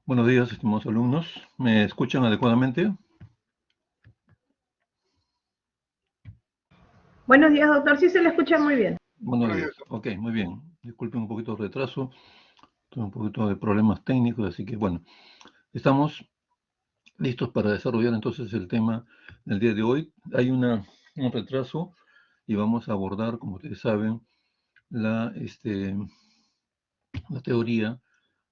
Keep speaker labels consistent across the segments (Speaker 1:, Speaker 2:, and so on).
Speaker 1: Buenos días, estimados alumnos. ¿Me escuchan adecuadamente?
Speaker 2: Buenos días, doctor. Sí se le escucha muy bien.
Speaker 1: Buenos días. Ok, muy bien. Disculpen un poquito de retraso. Tuve un poquito de problemas técnicos, así que bueno, estamos listos para desarrollar entonces el tema del día de hoy. Hay un retraso y vamos a abordar, como ustedes saben, la teoría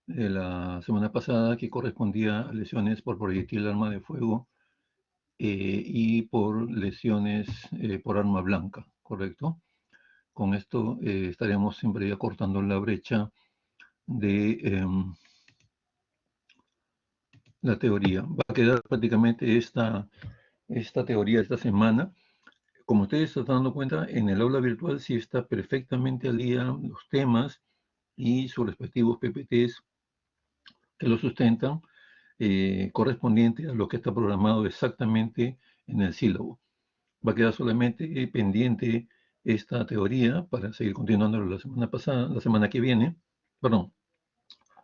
Speaker 1: de la semana pasada que correspondía a lesiones por proyectil de arma de fuego y por lesiones por arma blanca, ¿correcto? Con esto estaríamos siempre ya cortando la brecha de la teoría. Va a quedar prácticamente esta teoría esta semana. Como ustedes se están dando cuenta, en el aula virtual sí está perfectamente al día los temas y sus respectivos PPTs que lo sustentan, correspondiente a lo que está programado exactamente en el sílabo. Va a quedar solamente pendiente esta teoría para seguir continuando la semana pasada, la semana que viene, perdón,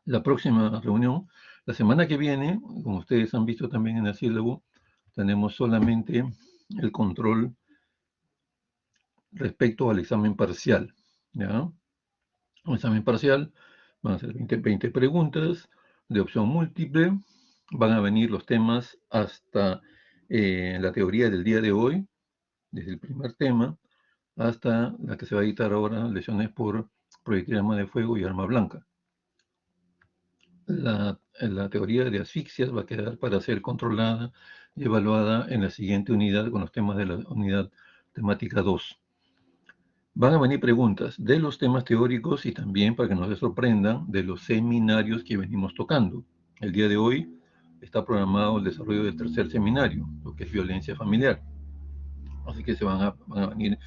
Speaker 1: la próxima reunión. La semana que viene, como ustedes han visto también en el sílabo, tenemos solamente el control respecto al examen parcial. ¿Ya? Un examen parcial van a ser 20 preguntas de opción múltiple. Van a venir los temas hasta la teoría del día de hoy, desde el primer tema, hasta la que se va a editar ahora, lesiones por proyectil de arma de fuego y arma blanca. La teoría de asfixias va a quedar para ser controlada y evaluada en la siguiente unidad con los temas de la unidad temática 2. Van a venir preguntas de los temas teóricos y también, para que no se sorprendan, de los seminarios que venimos tocando. El día de hoy está programado el desarrollo del tercer seminario, lo que es violencia familiar. Así que van a venir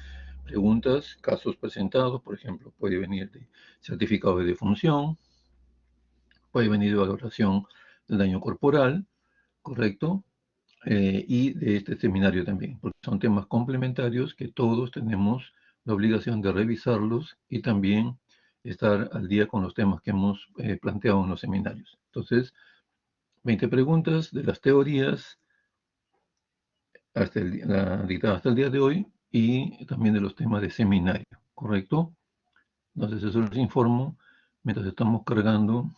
Speaker 1: preguntas, casos presentados, por ejemplo, puede venir de certificado de defunción, puede venir de valoración del daño corporal, ¿correcto? Y de este seminario también, porque son temas complementarios que todos tenemos la obligación de revisarlos y también estar al día con los temas que hemos planteado en los seminarios. Entonces, 20 preguntas de las teorías dictadas hasta el día de hoy y también de los temas de seminario, ¿correcto? Entonces, eso les informo mientras estamos cargando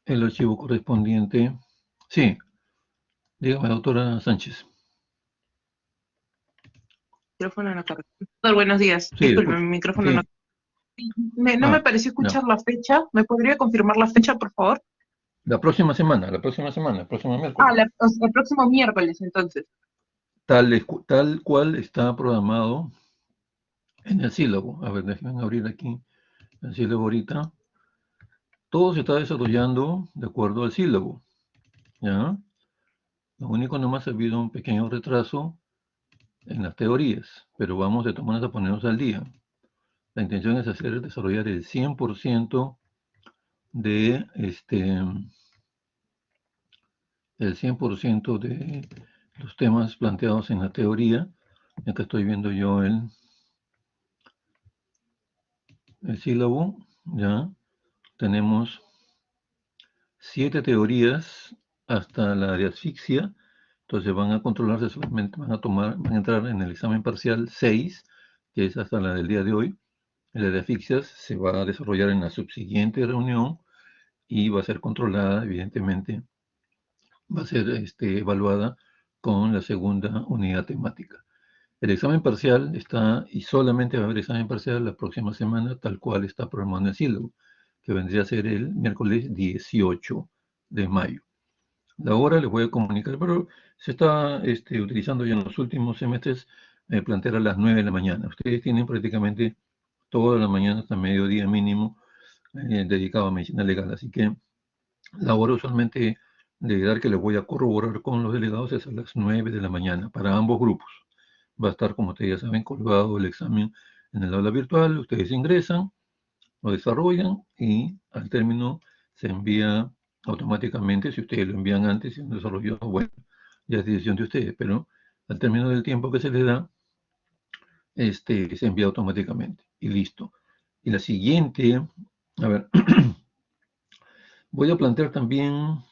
Speaker 1: el archivo correspondiente. Sí, dígame, doctora Sánchez.
Speaker 3: Micrófono no carga. Doctor, buenos días.
Speaker 1: Sí,
Speaker 3: Disculpe,
Speaker 1: escucho.
Speaker 3: mi micrófono no.
Speaker 1: Sí.
Speaker 3: No me pareció escuchar la fecha. ¿Me podría confirmar la fecha, por favor?
Speaker 1: La próxima semana, el próximo miércoles.
Speaker 3: El próximo miércoles, entonces.
Speaker 1: Tal cual está programado en el sílabo. A ver, déjenme abrir aquí el sílabo ahorita. Todo se está desarrollando de acuerdo al sílabo. ¿Ya? Lo único nomás ha habido un pequeño retraso en las teorías, pero vamos de todas maneras a ponernos al día. La intención es desarrollar el 100% de el 100% de los temas planteados en la teoría. Acá estoy viendo yo el sílabo, ya tenemos 7 teorías hasta la de asfixia, entonces van a controlarse solamente, van a entrar en el examen parcial 6, que es hasta la del día de hoy. La de asfixias se va a desarrollar en la subsiguiente reunión y va a ser controlada, evidentemente, va a ser evaluada con la segunda unidad temática. El examen parcial está, y solamente va a haber examen parcial la próxima semana, tal cual está programado en el sílabo, que vendría a ser el miércoles 18 de mayo. La hora les voy a comunicar, pero se está utilizando ya en los últimos semestres plantear a las 9 de la mañana. Ustedes tienen prácticamente toda la mañana hasta mediodía mínimo dedicado a medicina legal, así que la hora usualmente de dar que les voy a corroborar con los delegados es a las 9 de la mañana para ambos grupos. Va a estar, como ustedes ya saben, colgado el examen en el aula virtual. Ustedes ingresan, lo desarrollan y al término se envía automáticamente. Si ustedes lo envían antes y un desarrollo, bueno, ya es decisión de ustedes, pero al término del tiempo que se les da, se envía automáticamente y listo. Y la siguiente, a ver, Voy a plantear también, a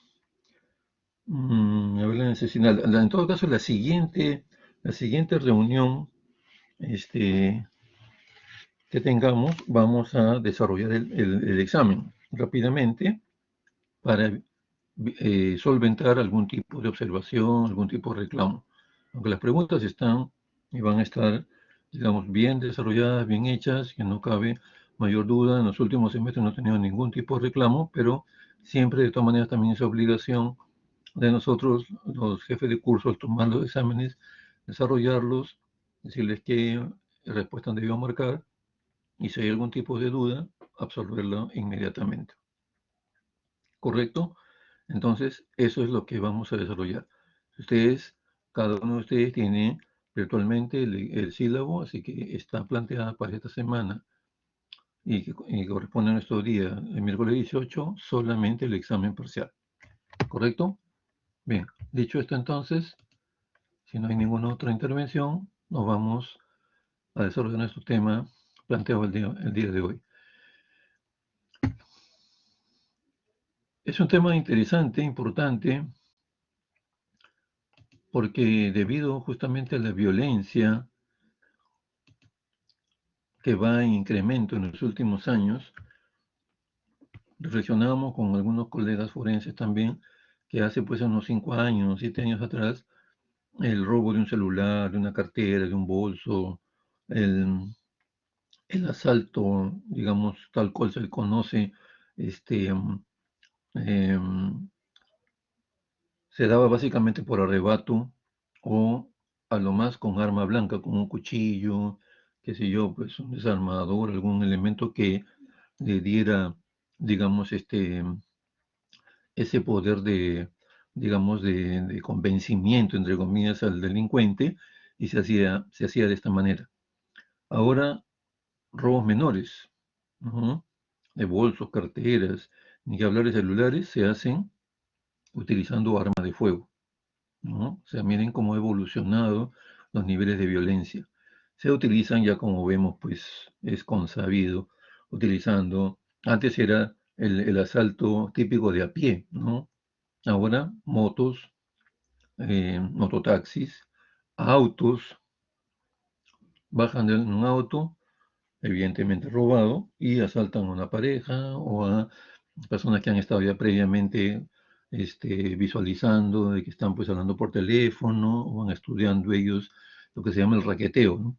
Speaker 1: ver la necesidad, en todo caso, la siguiente reunión este, que tengamos, vamos a desarrollar el examen rápidamente para solventar algún tipo de observación, algún tipo de reclamo. Aunque las preguntas están y van a estar, digamos, bien desarrolladas, bien hechas, que no cabe mayor duda. En los últimos semestres no he tenido ningún tipo de reclamo, pero siempre, de todas maneras, también es obligación de nosotros, los jefes de curso, al tomar los exámenes, desarrollarlos, decirles qué respuesta han debido marcar y si hay algún tipo de duda, absolverlo inmediatamente. ¿Correcto? Entonces, eso es lo que vamos a desarrollar. Ustedes, cada uno de ustedes tiene virtualmente el sílabo, así que está planteada para esta semana y corresponde a nuestro día, el miércoles 18, solamente el examen parcial. ¿Correcto? Bien, dicho esto entonces, si no hay ninguna otra intervención, nos vamos a desarrollar nuestro tema planteado el día de hoy. Es un tema interesante, importante, porque debido justamente a la violencia que va en incremento en los últimos años, reflexionábamos con algunos colegas forenses también, que hace pues unos 5 años, 7 años atrás, el robo de un celular, de una cartera, de un bolso, el, el asalto, digamos, tal cual se le conoce, este, em, se daba básicamente por arrebato o a lo más con arma blanca, con un cuchillo, qué sé yo, pues un desarmador, algún elemento que le diera, digamos, ese poder de, digamos, de convencimiento, entre comillas, al delincuente y se hacía de esta manera. Ahora, robos menores, ¿no? De bolsos, carteras, ni que hablar de celulares, se hacen utilizando armas de fuego, ¿no? O sea, miren cómo ha evolucionado los niveles de violencia. Se utilizan ya como vemos, pues es consabido, utilizando, antes era el asalto típico de a pie, ¿no? Ahora motos, mototaxis, autos, bajan de un auto, evidentemente robado, y asaltan a una pareja o a personas que han estado ya previamente visualizando, de que están pues hablando por teléfono o van estudiando ellos lo que se llama el raqueteo, ¿no?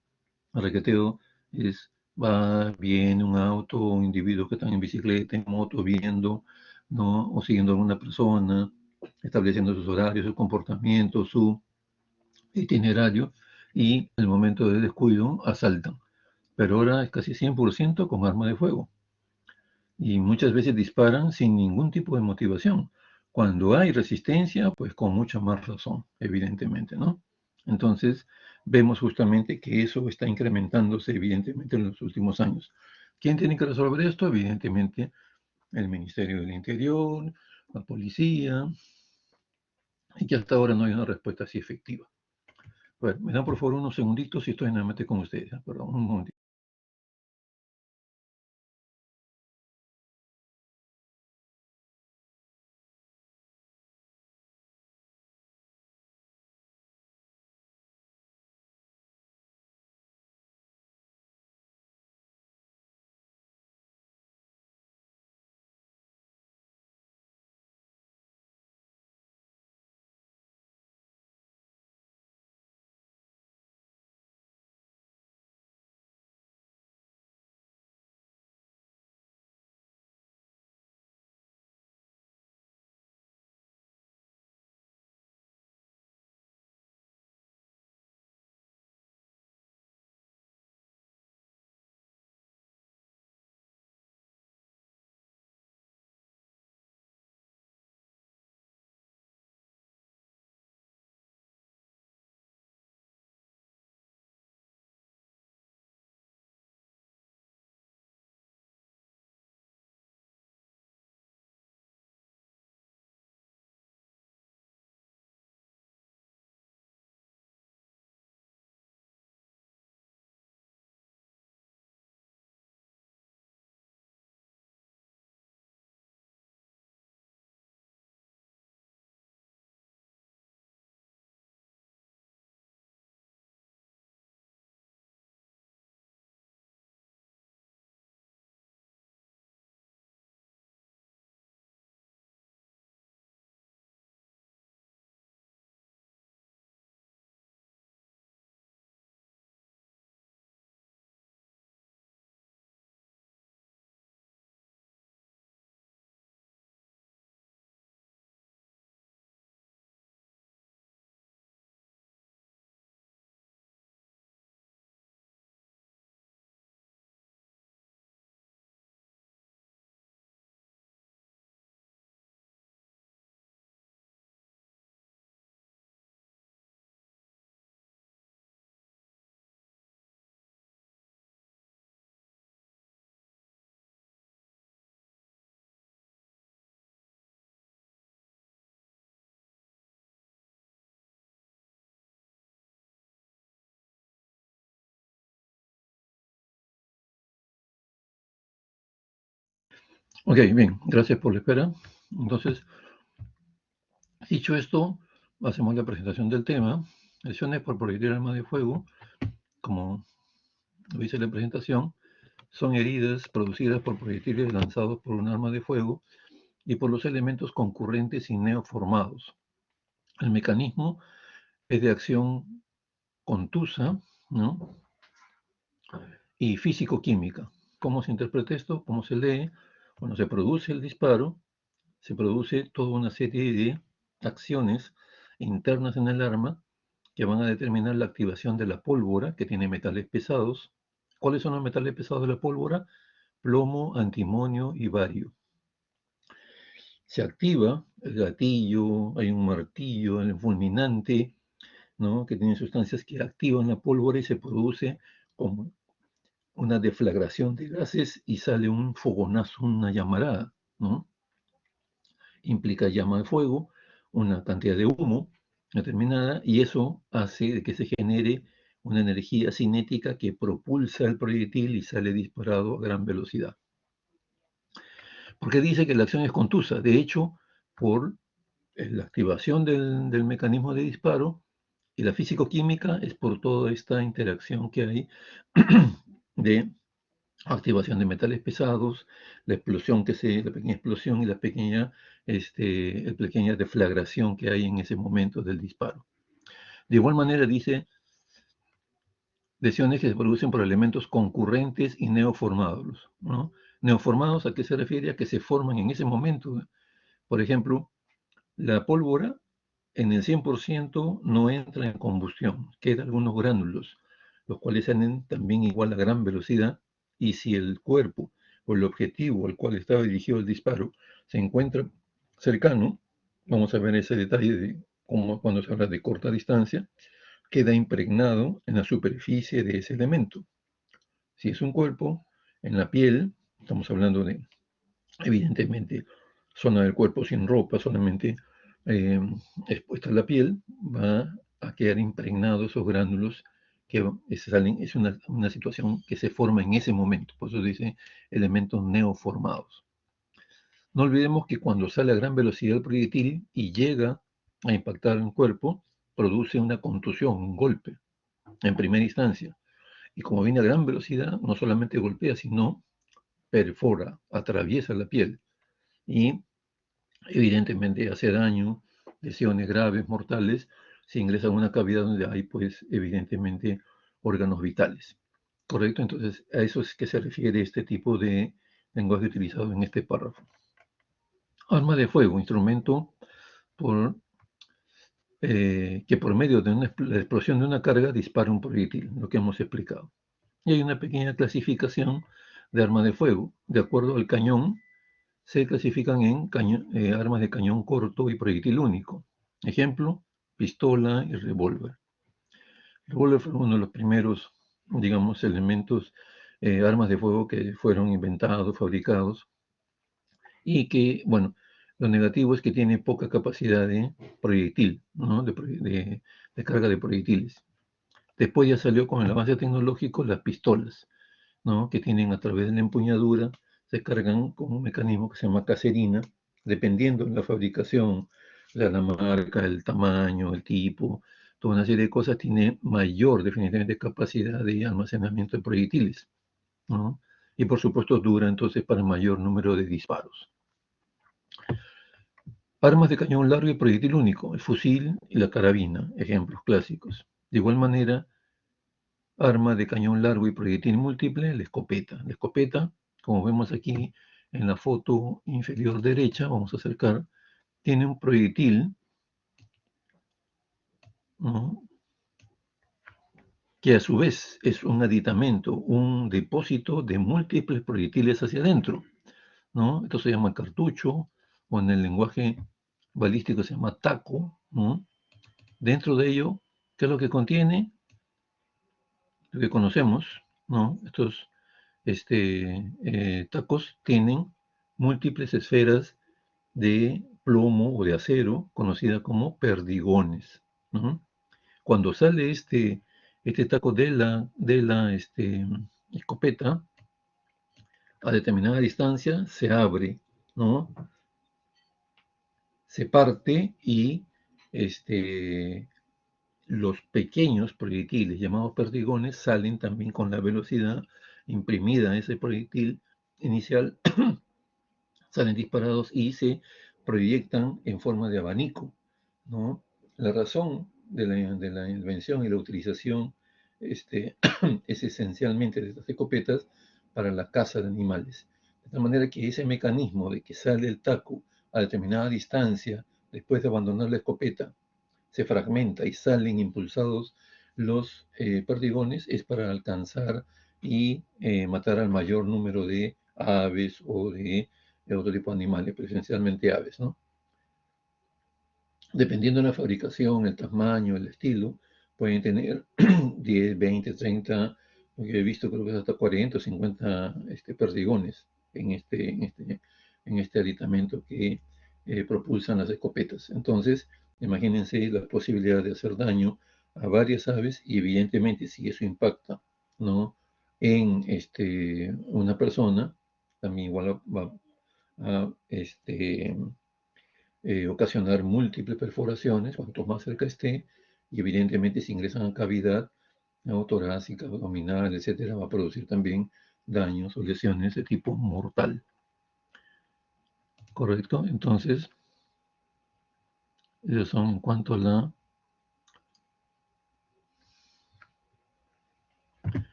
Speaker 1: El raqueteo es, va, viene un auto, un individuo que están en bicicleta, en moto, viendo, ¿no? O siguiendo a una persona, estableciendo sus horarios, su comportamiento, su itinerario, y en el momento de descuido asaltan. Pero ahora es casi 100% con arma de fuego y muchas veces disparan sin ningún tipo de motivación. Cuando hay resistencia, pues con mucha más razón, evidentemente, ¿no? Entonces, vemos justamente que eso está incrementándose, evidentemente, en los últimos años. ¿Quién tiene que resolver esto? Evidentemente, el Ministerio del Interior, la policía, y que hasta ahora no hay una respuesta así efectiva. Bueno, me dan por favor unos segunditos y estoy nuevamente con ustedes. Perdón, un momentito. Ok, bien, gracias por la espera. Entonces, dicho esto, hacemos la presentación del tema. Lesiones por proyectil arma de fuego, como lo dice la presentación, son heridas producidas por proyectiles lanzados por un arma de fuego y por los elementos concurrentes y neoformados. El mecanismo es de acción contusa, ¿no? Y físico-química. ¿Cómo se interpreta esto? ¿Cómo se lee? Bueno, se produce el disparo, se produce toda una serie de acciones internas en el arma que van a determinar la activación de la pólvora, que tiene metales pesados. ¿Cuáles son los metales pesados de la pólvora? Plomo, antimonio y bario. Se activa el gatillo, hay un martillo, el fulminante, ¿no? Que tiene sustancias que activan la pólvora y se produce como una deflagración de gases y sale un fogonazo, una llamarada, ¿no? Implica llama de fuego, una cantidad de humo determinada, y eso hace que se genere una energía cinética que propulsa el proyectil y sale disparado a gran velocidad. Porque dice que la acción es contusa. De hecho, por la activación del mecanismo de disparo y la físico-química es por toda esta interacción que hay de activación de metales pesados, la explosión la pequeña explosión y la pequeña deflagración que hay en ese momento del disparo. De igual manera dice lesiones que se producen por elementos concurrentes y neoformados, ¿no? Neoformados, ¿a qué se refiere? A que se forman en ese momento. Por ejemplo, la pólvora en el 100% no entra en combustión, quedan algunos gránulos, los cuales salen también igual a gran velocidad, y si el cuerpo o el objetivo al cual estaba dirigido el disparo se encuentra cercano, vamos a ver ese detalle de cómo cuando se habla de corta distancia, queda impregnado en la superficie de ese elemento. Si es un cuerpo, en la piel, estamos hablando de, evidentemente, zona del cuerpo sin ropa, solamente eh, expuesta a la piel, va a quedar impregnados esos gránulos que salen, es una situación que se forma en ese momento, por eso dice elementos neoformados. No olvidemos que cuando sale a gran velocidad el proyectil y llega a impactar un cuerpo, produce una contusión, un golpe, en primera instancia. Y como viene a gran velocidad, no solamente golpea, sino perfora, atraviesa la piel y evidentemente hace daño, lesiones graves, mortales, si ingresa a una cavidad donde hay, pues, evidentemente, órganos vitales. ¿Correcto? Entonces, a eso es que se refiere este tipo de lenguaje utilizado en este párrafo. Arma de fuego, instrumento por, que por medio de la explosión de una carga dispara un proyectil, lo que hemos explicado. Y hay una pequeña clasificación de arma de fuego. De acuerdo al cañón, se clasifican en armas de cañón corto y proyectil único. Ejemplo, pistola y revólver. El revólver fue uno de los primeros, digamos, elementos, armas de fuego que fueron inventados, fabricados, y que, bueno, lo negativo es que tiene poca capacidad de proyectil, ¿no? de carga de proyectiles. Después ya salió con el avance tecnológico las pistolas, ¿no? Que tienen a través de la empuñadura, se cargan con un mecanismo que se llama caserina, dependiendo de la fabricación, la marca, el tamaño, el tipo, toda una serie de cosas, tiene mayor definitivamente capacidad de almacenamiento de proyectiles, ¿no? Y por supuesto dura entonces para mayor número de disparos. Armas de cañón largo y proyectil único, el fusil y la carabina, ejemplos clásicos. De igual manera, arma de cañón largo y proyectil múltiple, la escopeta. La escopeta, como vemos aquí en la foto inferior derecha, vamos a acercar, tiene un proyectil, ¿no? Que a su vez es un aditamento, un depósito de múltiples proyectiles hacia adentro, ¿no? Esto se llama cartucho, o en el lenguaje balístico se llama taco, ¿no? Dentro de ello, ¿qué es lo que contiene? Lo que conocemos, ¿no? Estos tacos tienen múltiples esferas de plomo o de acero, conocida como perdigones, ¿no? Cuando sale este taco de la escopeta, a determinada distancia se abre, ¿no? Se parte y los pequeños proyectiles llamados perdigones salen también con la velocidad imprimida a ese proyectil inicial, salen disparados y se proyectan en forma de abanico, ¿no? La razón de la invención y la utilización es esencialmente de estas escopetas para la caza de animales. De tal manera que ese mecanismo de que sale el taco a determinada distancia después de abandonar la escopeta, se fragmenta y salen impulsados los perdigones, es para alcanzar y matar al mayor número de aves o de otro tipo de animales, pero esencialmente aves, ¿no? Dependiendo de la fabricación, el tamaño, el estilo, pueden tener 10, 20, 30, lo que he visto creo que es hasta 40 o 50 perdigones en este aditamento que propulsan las escopetas. Entonces, imagínense la posibilidad de hacer daño a varias aves y evidentemente si eso impacta, ¿no?, en una persona, también igual va a ocasionar múltiples perforaciones, cuanto más cerca esté, y evidentemente si ingresan a cavidad, ¿no?, torácica, abdominal, etcétera, va a producir también daños o lesiones de tipo mortal. ¿Correcto? Entonces, esos son en cuanto a la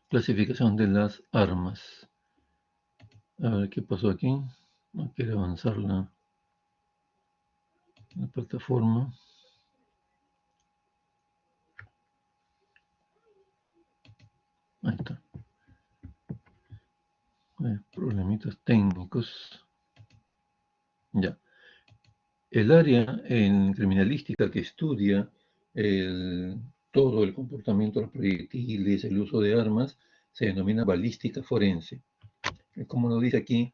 Speaker 1: clasificación de las armas. A ver qué pasó aquí. No quiere avanzar la plataforma. Ahí está. Problemitas técnicos. Ya. El área en criminalística que estudia todo el comportamiento de los proyectiles, el uso de armas, se denomina balística forense. Como lo dice aquí,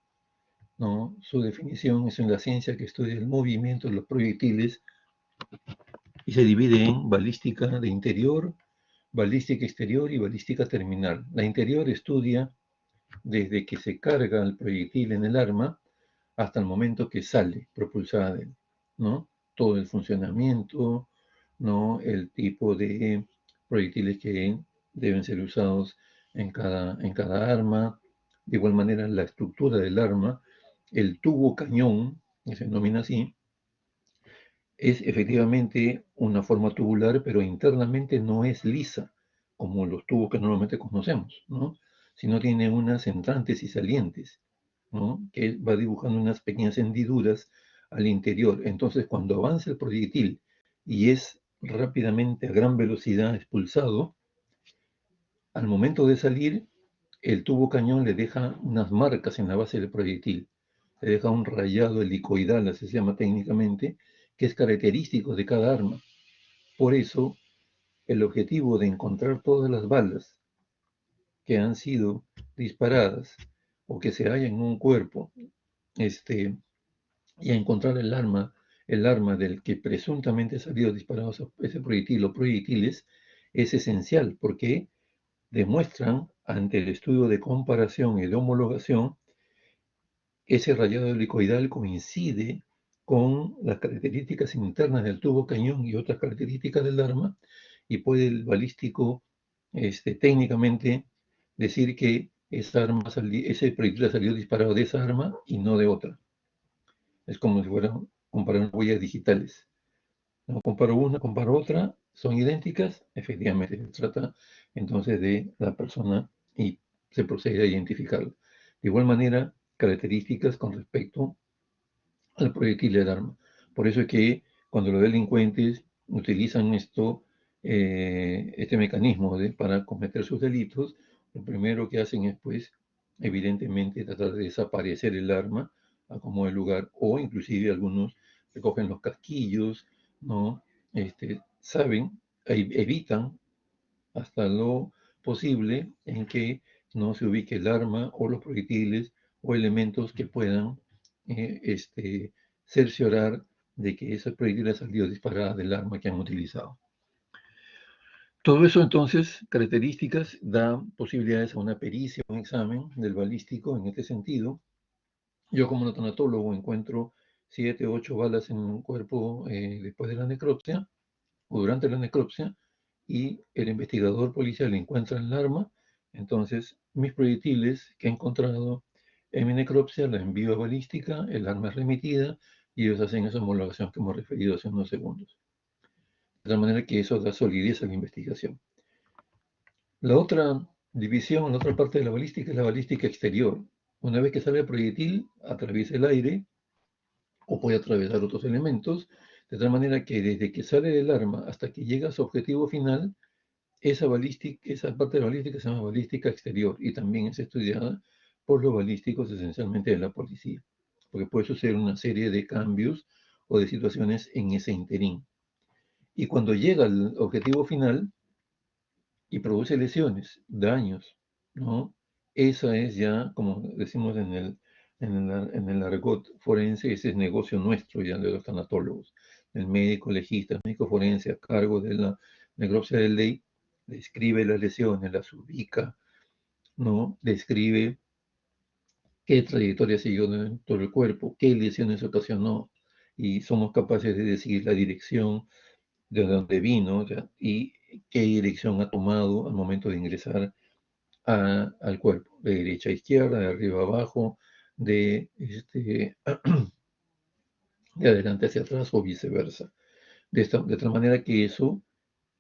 Speaker 1: ¿no?, su definición es en la ciencia que estudia el movimiento de los proyectiles y se divide en balística de interior, balística exterior y balística terminal. La interior estudia desde que se carga el proyectil en el arma hasta el momento que sale propulsada de él, ¿no? Todo el funcionamiento, ¿no?, el tipo de proyectiles que deben ser usados en cada arma, de igual manera la estructura del arma, el tubo cañón, que se denomina así, es efectivamente una forma tubular, pero internamente no es lisa, como los tubos que normalmente conocemos, ¿no?, sino tiene unas entrantes y salientes, ¿no?, que va dibujando unas pequeñas hendiduras al interior. Entonces, cuando avanza el proyectil y es rápidamente a gran velocidad expulsado, al momento de salir, el tubo cañón le deja unas marcas en la base del proyectil, le deja un rayado helicoidal, así se llama técnicamente, que es característico de cada arma. Por eso, el objetivo de encontrar todas las balas que han sido disparadas o que se hallan en un cuerpo, y a encontrar el arma del que presuntamente salió disparado ese proyectil o proyectiles, es esencial porque demuestran ante el estudio de comparación y de homologación, ese rayado helicoidal coincide con las características internas del tubo cañón y otras características del arma, y puede el balístico técnicamente decir que ese proyectil salió disparado de esa arma y no de otra. Es como si fueran comparar huellas digitales, ¿no? Comparo una, comparo otra, son idénticas, efectivamente se trata entonces de la persona y se procede a identificarla. De igual manera, características con respecto al proyectil del arma. Por eso es que cuando los delincuentes utilizan este mecanismo para cometer sus delitos, lo primero que hacen es, pues, evidentemente tratar de desaparecer el arma a como el lugar, o inclusive algunos recogen los casquillos, ¿no? Saben, evitan hasta lo posible en que no se ubique el arma o los proyectiles o elementos que puedan cerciorar de que ese proyectil ha salido disparada del arma que han utilizado. Todo eso entonces, características, da posibilidades a una pericia, un examen del balístico en este sentido. Yo como tanatólogo encuentro 7, 8 balas en un cuerpo después de la necropsia o durante la necropsia y el investigador policial encuentra el arma, entonces mis proyectiles que he encontrado en mi necropsia la envío a balística, el arma es remitida y ellos hacen esa homologación que hemos referido hace unos segundos. De tal manera que eso da solidez a la investigación. La otra división, la otra parte de la balística es la balística exterior. Una vez que sale el proyectil, atraviesa el aire o puede atravesar otros elementos, de tal manera que desde que sale del arma hasta que llega a su objetivo final, esa parte de la balística se llama balística exterior y también es estudiada por los balísticos esencialmente de la policía, porque puede suceder una serie de cambios o de situaciones en ese interín. Y cuando llega al objetivo final, y produce lesiones, daños, ¿no? Esa es ya, como decimos en el argot forense, ese es negocio nuestro ya de los tanatólogos. El médico legista, el médico forense a cargo de la necropsia de ley, describe las lesiones, las ubica, ¿no? Describe qué trayectoria siguió dentro del cuerpo, qué lesiones ocasionó, y somos capaces de decir la dirección de dónde vino, o sea, y qué dirección ha tomado al momento de ingresar al cuerpo, de derecha a izquierda, de arriba a abajo, de adelante hacia atrás o viceversa. De tal manera que eso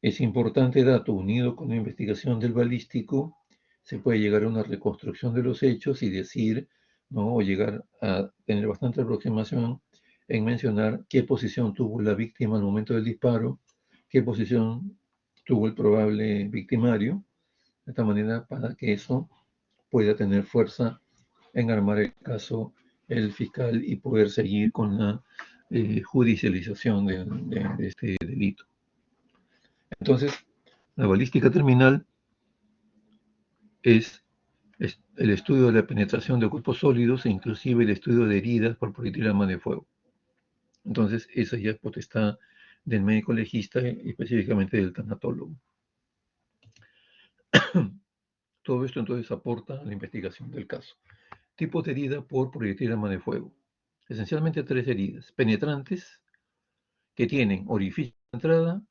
Speaker 1: es importante dato unido con la investigación del balístico, se puede llegar a una reconstrucción de los hechos y decir, ¿no? O llegar a tener bastante aproximación en mencionar qué posición tuvo la víctima al momento del disparo, qué posición tuvo el probable victimario, de esta manera para que eso pueda tener fuerza en armar el caso el fiscal y poder seguir con la judicialización de este delito. Entonces, la balística terminal es el estudio de la penetración de cuerpos sólidos e inclusive el estudio de heridas por proyectil arma de fuego. Entonces, esa ya es potestad del médico legista y específicamente del tanatólogo. Todo esto entonces aporta a la investigación del caso. Tipos de herida por proyectil arma de fuego. Esencialmente 3 heridas. Penetrantes, que tienen orificio de entrada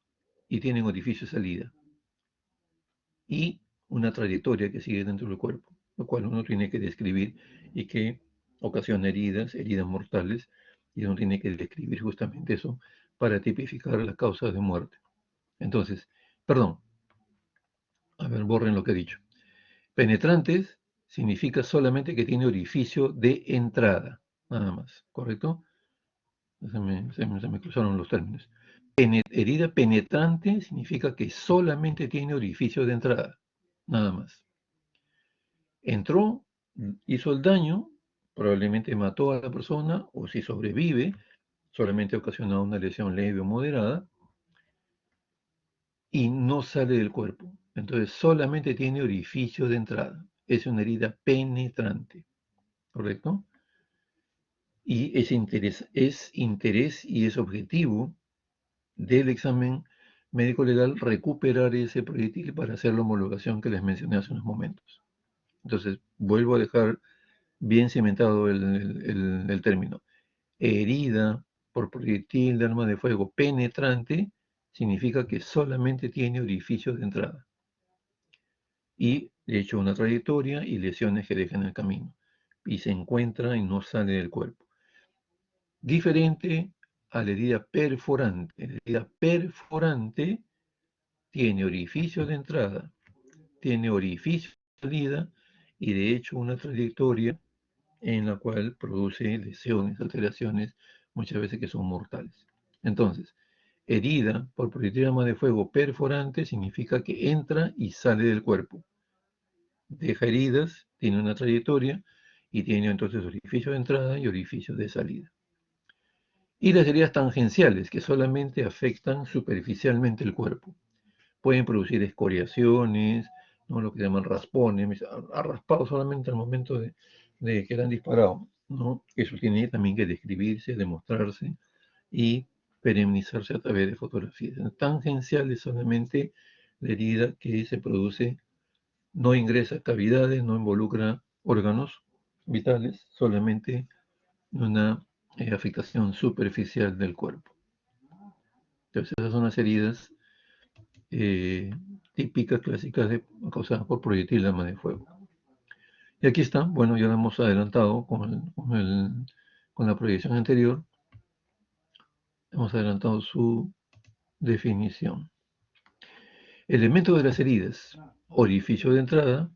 Speaker 1: y tienen orificio de salida. Y una trayectoria que sigue dentro del cuerpo, lo cual uno tiene que describir y que ocasiona heridas mortales, y uno tiene que describir justamente eso para tipificar la causa de muerte. Entonces, perdón, a ver, borren lo que he dicho. Penetrantes significa solamente que tiene orificio de entrada, nada más, ¿correcto? Se me cruzaron los términos. Herida penetrante significa que solamente tiene orificio de entrada, nada más. Entró, hizo el daño, probablemente mató a la persona, o si sobrevive, solamente ocasionó una lesión leve o moderada, y no sale del cuerpo. Entonces solamente tiene orificio de entrada. Es una herida penetrante, ¿correcto? Y es interés y es objetivo del examen médico legal recuperar ese proyectil para hacer la homologación que les mencioné hace unos momentos. Entonces, vuelvo a dejar bien cimentado el término. Herida por proyectil de arma de fuego penetrante significa que solamente tiene orificios de entrada y de hecho una trayectoria y lesiones que dejan el camino y se encuentra y no sale del cuerpo. Diferente a la herida perforante. La herida perforante tiene orificio de entrada, tiene orificio de salida y de hecho una trayectoria en la cual produce lesiones, alteraciones, muchas veces que son mortales. Entonces, herida por proyectil de arma de fuego perforante significa que entra y sale del cuerpo. Deja heridas, tiene una trayectoria y tiene entonces orificio de entrada y orificio de salida. Y las heridas tangenciales, que solamente afectan superficialmente el cuerpo. Pueden producir escoriaciones, ¿no? Lo que llaman raspones, ha raspado solamente al momento de que le han disparado, ¿no? Eso tiene también que describirse, demostrarse y perennizarse a través de fotografías. Tangenciales solamente la herida que se produce no ingresa a cavidades, no involucra órganos vitales, solamente una afectación superficial del cuerpo. Entonces, esas son las heridas típicas, clásicas, causadas por proyectil de arma de fuego. Y aquí está, bueno, ya lo hemos adelantado con la proyección anterior, hemos adelantado su definición. Elementos de las heridas: orificio de entrada,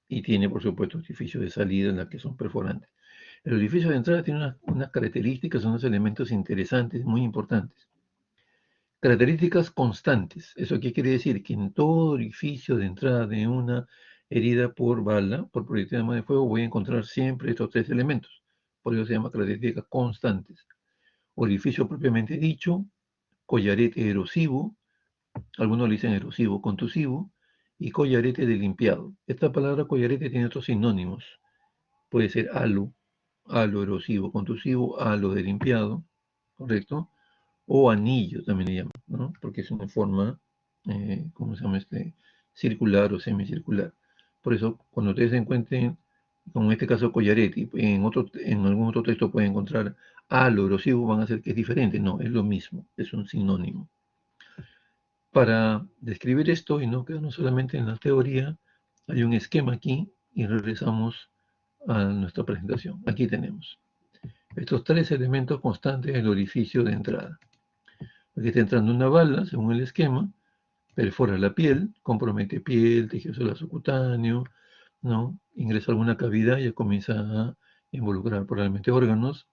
Speaker 1: y tiene, por supuesto, orificio de salida en la que son perforantes. El orificio de entrada tiene unas características, unos elementos interesantes, muy importantes. Características constantes. ¿Eso qué quiere decir? Que en todo orificio de entrada de una herida por bala, por proyectil de arma de fuego, voy a encontrar siempre estos tres elementos. Por eso se llama características constantes. Orificio propiamente dicho, collarete erosivo, algunos le dicen erosivo contusivo, y collarete de limpiado. Esta palabra collarete tiene otros sinónimos. Puede ser halo, halo erosivo contusivo, halo de limpiado, ¿correcto? O anillo también le llaman, ¿no? Porque es una forma, ¿cómo se llama este? Circular o semicircular. Por eso, cuando ustedes se encuentren, como en este caso collarete, en algún otro texto pueden encontrar halo erosivo, van a ser que es diferente. No, es lo mismo, es un sinónimo. Para describir esto y no quedarnos solamente en la teoría, hay un esquema aquí y regresamos a nuestra presentación. Aquí tenemos estos tres elementos constantes del orificio de entrada. Aquí está entrando una bala, según el esquema, perfora la piel, compromete piel, tejido celular subcutáneo, ¿no? Ingresa a alguna cavidad y ya comienza a involucrar probablemente órganos.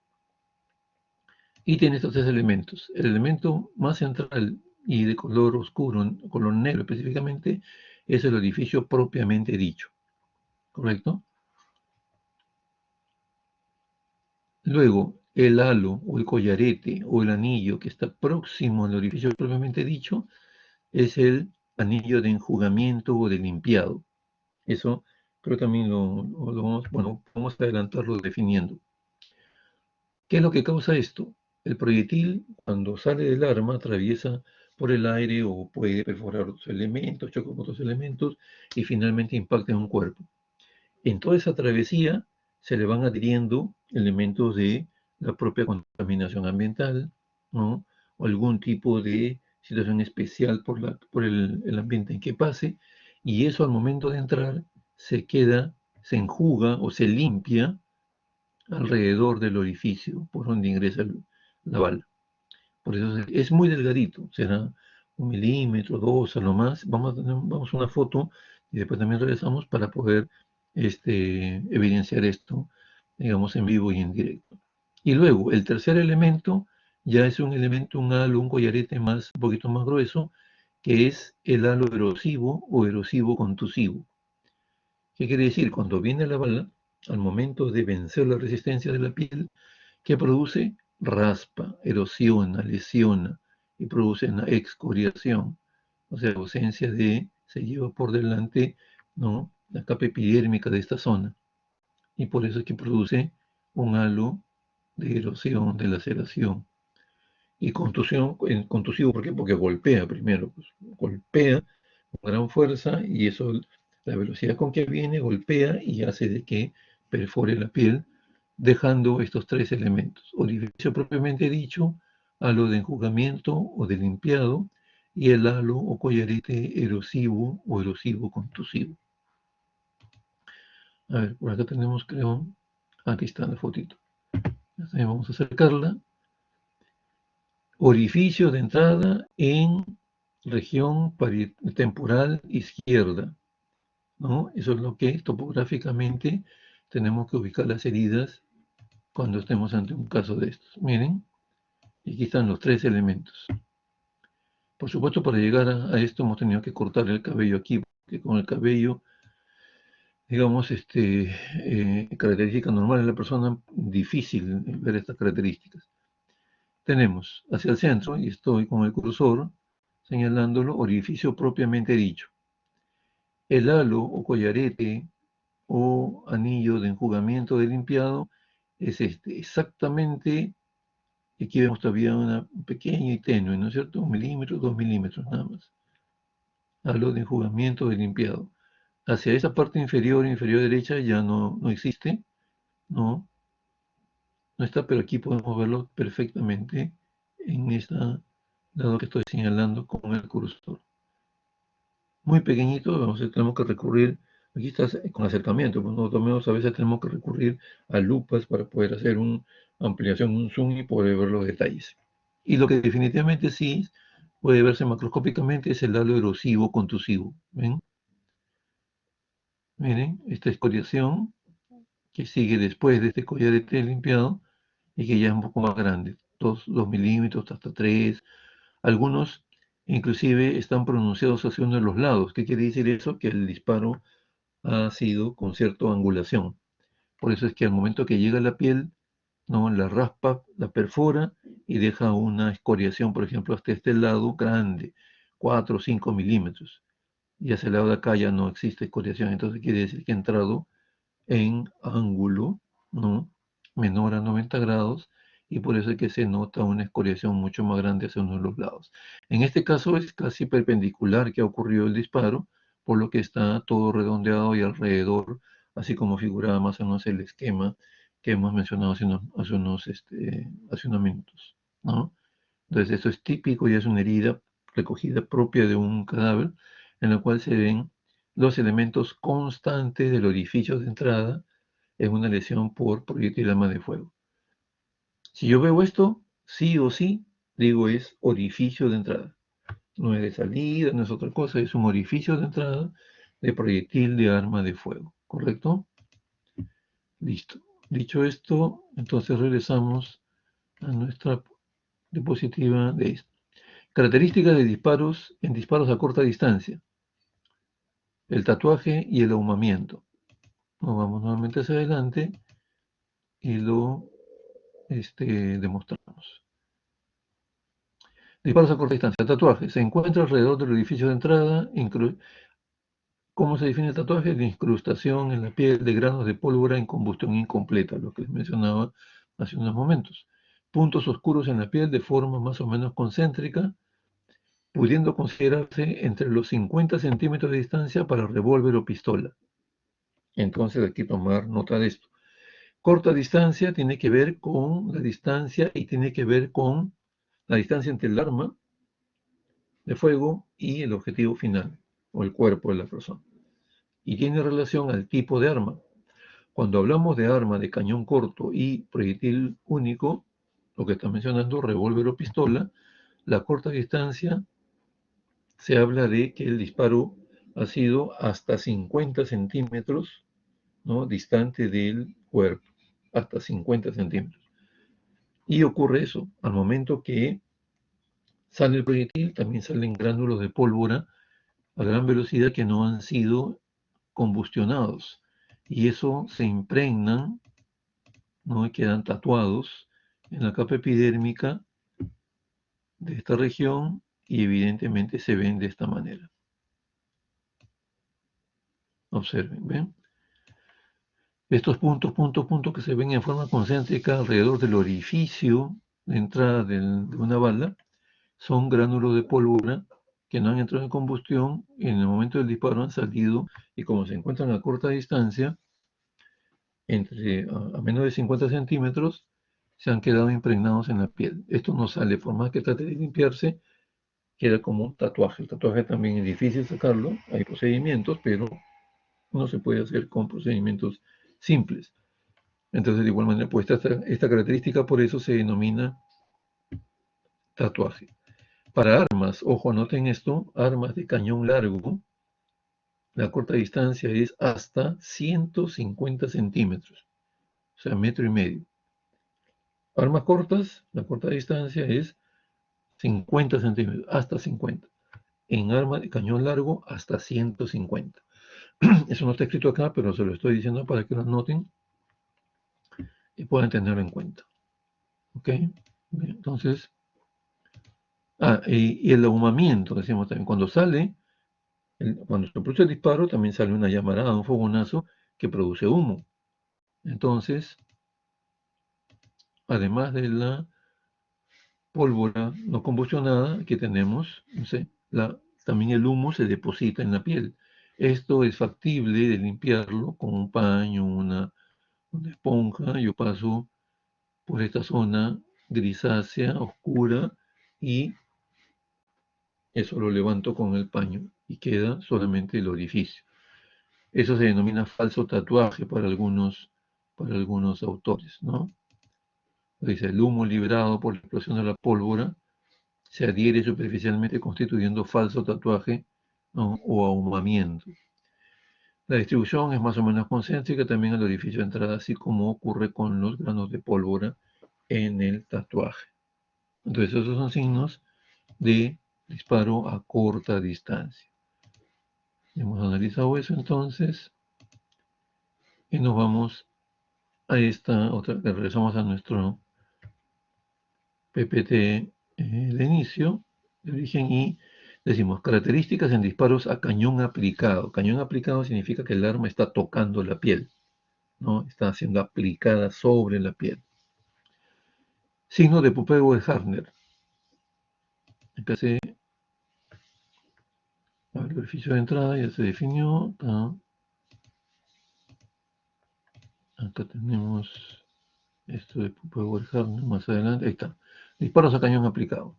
Speaker 1: Y tiene estos tres elementos. El elemento más central y de color oscuro, color negro específicamente, es el orificio propiamente dicho. ¿Correcto? Luego, el halo o el collarete o el anillo que está próximo al orificio propiamente dicho es el anillo de enjugamiento o de limpiado. Eso creo también vamos a adelantarlo definiendo. ¿Qué es lo que causa esto? El proyectil, cuando sale del arma, atraviesa por el aire o puede perforar otros elementos, choca con otros elementos y finalmente impacta en un cuerpo. En toda esa travesía se le van adhiriendo elementos de la propia contaminación ambiental, ¿no? O algún tipo de situación especial por el ambiente en que pase, y eso al momento de entrar se enjuga o se limpia alrededor del orificio por donde ingresa la bala. Por eso es muy delgadito, será 1 milímetro, 2 a lo más. Vamos a una foto y después también regresamos para poder evidenciar esto, digamos, en vivo y en directo. Y luego, el tercer elemento ya es un elemento, un halo, un collarete un poquito más grueso, que es el halo erosivo o erosivo contusivo. ¿Qué quiere decir? Cuando viene la bala, al momento de vencer la resistencia de la piel, ¿qué produce? Raspa, erosiona, lesiona y produce una excoriación, o sea, ausencia se lleva por delante, ¿no?, la capa epidérmica de esta zona, y por eso es que produce un halo de erosión, de laceración. Y contusión, contusivo, ¿por qué? Porque golpea primero, pues, golpea con gran fuerza y eso, la velocidad con que viene, golpea y hace de que perfore la piel, dejando estos tres elementos: orificio propiamente dicho, halo de enjugamiento o de limpiado, y el halo o collarete erosivo o erosivo contusivo. A ver, por acá tenemos, creo, aquí está la fotito. Vamos a acercarla. Orificio de entrada en región temporal izquierda, ¿no? Eso es lo que topográficamente tenemos que ubicar las heridas cuando estemos ante un caso de estos. Miren, aquí están los tres elementos. Por supuesto, para llegar a esto hemos tenido que cortar el cabello aquí, porque con el cabello, digamos, característica normal de la persona, difícil ver estas características. Tenemos hacia el centro, y estoy con el cursor señalándolo, orificio propiamente dicho. El halo o collarete o anillo de enjugamiento de limpiado es exactamente. Aquí vemos todavía una pequeña y tenue, ¿no es cierto? 1 milímetro, 2 milímetros nada más. Hablo de enjugamiento, de limpiado. Hacia esa parte inferior derecha ya no existe, no, no está, pero aquí podemos verlo perfectamente en este lado que estoy señalando con el cursor. Muy pequeñito, tenemos que recurrir, aquí está con acercamiento, pues nosotros a veces tenemos que recurrir a lupas para poder hacer una ampliación, un zoom y poder ver los detalles. Y lo que definitivamente sí puede verse macroscópicamente es el halo erosivo contusivo. ¿Ven? Miren, esta escoriación que sigue después de este collarete limpiado y que ya es un poco más grande, 2 milímetros hasta 3. Algunos inclusive están pronunciados hacia uno de los lados. ¿Qué quiere decir eso? Que el disparo ha sido con cierta angulación. Por eso es que al momento que llega a la piel, no la raspa, la perfora y deja una escoriación, por ejemplo, hasta este lado grande, 4 o 5 milímetros. Y hacia el lado de acá ya no existe escoriación. Entonces quiere decir que ha entrado en ángulo, ¿no? Menor a 90 grados, y por eso es que se nota una escoriación mucho más grande hacia uno de los lados. En este caso es casi perpendicular que ha ocurrido el disparo, por lo que está todo redondeado y alrededor, así como figuraba más o menos el esquema que hemos mencionado hace unos minutos, ¿no? Entonces esto es típico y es una herida recogida propia de un cadáver, en la cual se ven los elementos constantes del orificio de entrada en una lesión por proyectil de arma de fuego. Si yo veo esto, sí o sí, digo es orificio de entrada. No es de salida, no es otra cosa, es un orificio de entrada de proyectil de arma de fuego. ¿Correcto? Listo. Dicho esto, entonces regresamos a nuestra diapositiva de esto. Características de disparos en disparos a corta distancia. El tatuaje y el ahumamiento. Nos vamos nuevamente hacia adelante y lo demostramos. Disparos a corta distancia. Tatuaje. Se encuentra alrededor del edificio de entrada. ¿Cómo se define el tatuaje? La incrustación en la piel de granos de pólvora en combustión incompleta, lo que les mencionaba hace unos momentos. Puntos oscuros en la piel de forma más o menos concéntrica, pudiendo considerarse entre los 50 centímetros de distancia para revólver o pistola. Entonces hay que tomar nota de esto. Corta distancia tiene que ver con la distancia y tiene que ver con la distancia entre el arma de fuego y el objetivo final o el cuerpo de la persona. Y tiene relación al tipo de arma. Cuando hablamos de arma de cañón corto y proyectil único, lo que está mencionando, revólver o pistola, la corta distancia se habla de que el disparo ha sido hasta 50 centímetros, ¿no?, distante del cuerpo, hasta 50 centímetros. Y ocurre eso, al momento que sale el proyectil, también salen gránulos de pólvora a gran velocidad que no han sido combustionados. Y eso se impregnan, ¿no?, y quedan tatuados en la capa epidérmica de esta región y evidentemente se ven de esta manera. Observen, ¿ven? Estos puntos que se ven en forma concéntrica alrededor del orificio de entrada de una bala son gránulos de pólvora que no han entrado en combustión y en el momento del disparo han salido, y como se encuentran a corta distancia, a menos de 50 centímetros, se han quedado impregnados en la piel. Esto no sale, por más que trate de limpiarse, queda como un tatuaje. El tatuaje también es difícil sacarlo, hay procedimientos, pero no se puede hacer con procedimientos simples. Entonces, de igual manera, pues esta característica por eso se denomina tatuaje. Para armas, ojo, anoten esto, armas de cañón largo, la corta distancia es hasta 150 centímetros, o sea, 1,5 metros. Armas cortas, la corta distancia es 50 centímetros, hasta 50. En arma de cañón largo, hasta 150. Eso no está escrito acá, pero se lo estoy diciendo para que lo anoten y puedan tenerlo en cuenta. ¿Ok? Bien, entonces, y el ahumamiento, decimos también, cuando se produce el disparo, también sale una llamarada, un fogonazo que produce humo. Entonces, además de la pólvora no combustionada, que tenemos, no sé, la también el humo se deposita en la piel. Esto es factible de limpiarlo con un paño, una esponja. Yo paso por esta zona grisácea, oscura, y eso lo levanto con el paño y queda solamente el orificio. Eso se denomina falso tatuaje para algunos autores, ¿no? Dice, el humo liberado por la explosión de la pólvora se adhiere superficialmente constituyendo falso tatuaje, ¿no? O ahumamiento. La distribución es más o menos concéntrica también al orificio de entrada, así como ocurre con los granos de pólvora en el tatuaje. Entonces esos son signos de disparo a corta distancia. Hemos analizado eso entonces y nos vamos a esta otra, regresamos a nuestro PPT de inicio, de origen, y decimos características en disparos a cañón aplicado. Cañón aplicado significa que el arma está tocando la piel, ¿no? Está siendo aplicada sobre la piel. Signo de Pupego de Hartner. Acá el orificio de entrada ya se definió. Acá tenemos esto de Pupego-Hartner más adelante. Ahí está. Disparos a cañón aplicado.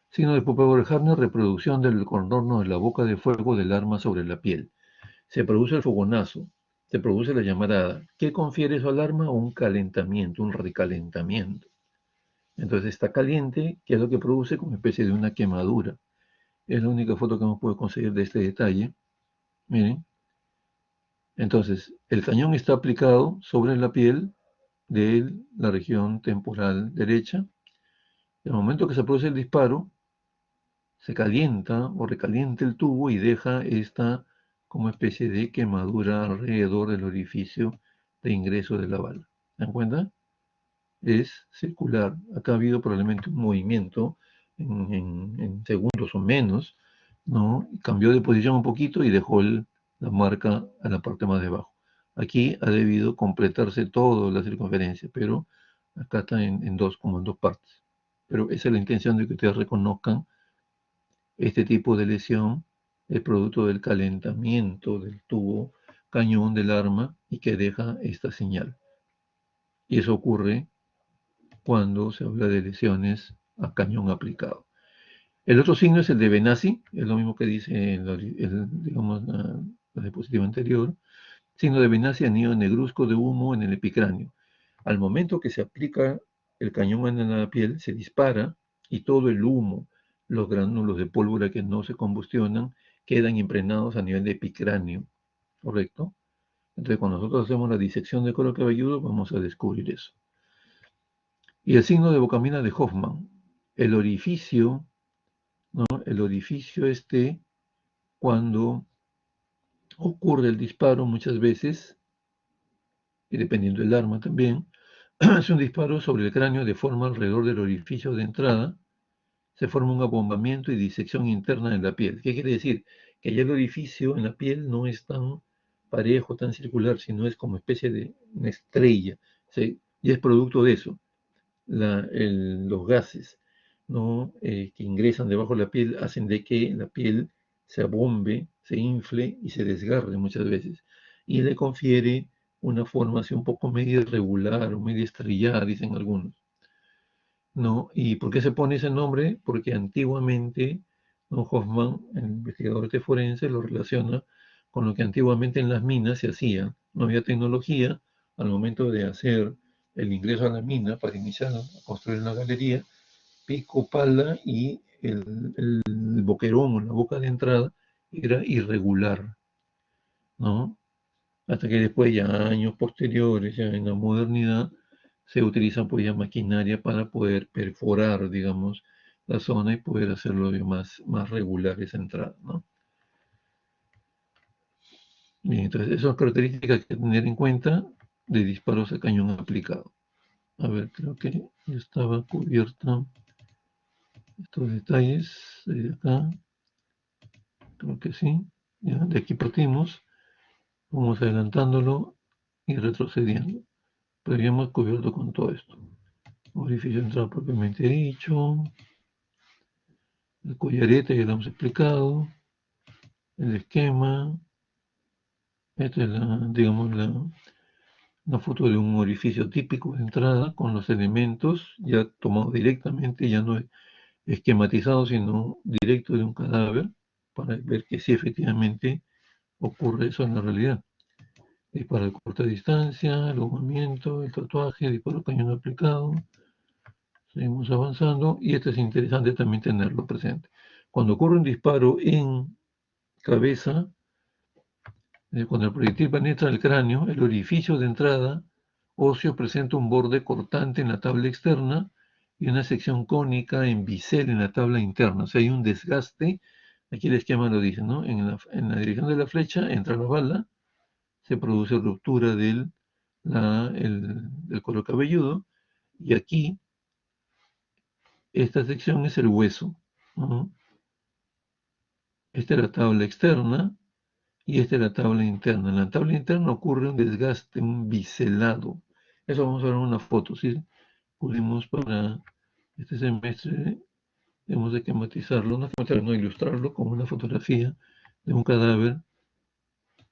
Speaker 1: Signo de Pupego-Hartner, reproducción del contorno de la boca de fuego del arma sobre la piel. Se produce el fogonazo, se produce la llamarada. ¿Qué confiere eso al arma? Un calentamiento, un recalentamiento. Entonces está caliente, que es lo que produce como especie de una quemadura. Es la única foto que hemos podido conseguir de este detalle. Miren. Entonces, el cañón está aplicado sobre la piel de la región temporal derecha. En el momento que se produce el disparo, se calienta o recalienta el tubo y deja esta como especie de quemadura alrededor del orificio de ingreso de la bala. ¿Se dan cuenta? Es circular. Acá ha habido probablemente un movimiento en segundos o menos, ¿no? Cambió de posición un poquito y dejó la marca a la parte más debajo. Aquí ha debido completarse toda la circunferencia, pero acá está como en dos partes. Pero esa es la intención de que ustedes reconozcan este tipo de lesión, es producto del calentamiento del tubo cañón del arma y que deja esta señal. Y eso ocurre cuando se habla de lesiones a cañón aplicado. El otro signo es el de Benassi, es lo mismo que dice la diapositiva anterior. Signo de Benassi, anillo negruzco de humo en el epicráneo. Al momento que se aplica el cañón en la piel, se dispara y todo el humo, los gránulos de pólvora que no se combustionan, quedan impregnados a nivel de epicráneo, ¿correcto? Entonces, cuando nosotros hacemos la disección de cuero cabelludo, vamos a descubrir eso. Y el signo de Bocamina de Hoffman, el orificio, ¿no? El orificio cuando ocurre el disparo muchas veces, y dependiendo del arma también, es un disparo sobre el cráneo de forma alrededor del orificio de entrada, se forma un abombamiento y disección interna en la piel. ¿Qué quiere decir? Que ya el orificio en la piel no es tan parejo, tan circular, sino es como especie de una estrella, ¿sí? Y es producto de eso. Los gases, ¿no? Que ingresan debajo de la piel hacen de que la piel se abombe, se infle y se desgarre muchas veces. Y le confiere una forma así un poco medio irregular o medio estrellada, dicen algunos, ¿no? ¿Y por qué se pone ese nombre? Porque antiguamente, ¿no? Hoffman, el investigador de forense, lo relaciona con lo que antiguamente en las minas se hacía. No había tecnología al momento de hacer el ingreso a la mina para iniciar a construir una galería, pico, pala y el boquerón o la boca de entrada era irregular, ¿no? Hasta que después, ya años posteriores, ya en la modernidad, se utiliza pues ya maquinaria para poder perforar, digamos, la zona y poder hacerlo más regular esa entrada, ¿no? Bien, entonces esas características hay que tener en cuenta de disparos a cañón aplicado. A ver, creo que ya estaba cubierta estos detalles de acá. Creo que sí. Ya, de aquí partimos. Vamos adelantándolo y retrocediendo. Pero ya hemos cubierto con todo esto. Orificio de propiamente dicho. El collarete ya lo hemos explicado. el esquema. Esta es digamos, una foto de un orificio típico de entrada con los elementos ya tomados directamente, ya no esquematizados, sino directo de un cadáver, para ver que sí efectivamente ocurre eso en la realidad. Disparo de corta distancia, el ahumamiento, el tatuaje, disparo cañón aplicado. Seguimos avanzando y esto es interesante también tenerlo presente. Cuando ocurre un disparo en cabeza, cuando el proyectil penetra el cráneo, el orificio de entrada óseo presenta un borde cortante en la tabla externa y una sección cónica en bisel en la tabla interna. O sea, hay un desgaste, aquí el esquema lo dice, ¿no? En la dirección de la flecha entra la bala, se produce ruptura del cuero cabelludo, y aquí esta sección es el hueso, ¿no? Esta es la tabla externa y esta es la tabla interna. En la tabla interna ocurre un desgaste, un biselado. Eso vamos a ver en una foto, ¿sí? Pudimos para este semestre, hemos de esquematizarlo, no ilustrarlo como una fotografía de un cadáver,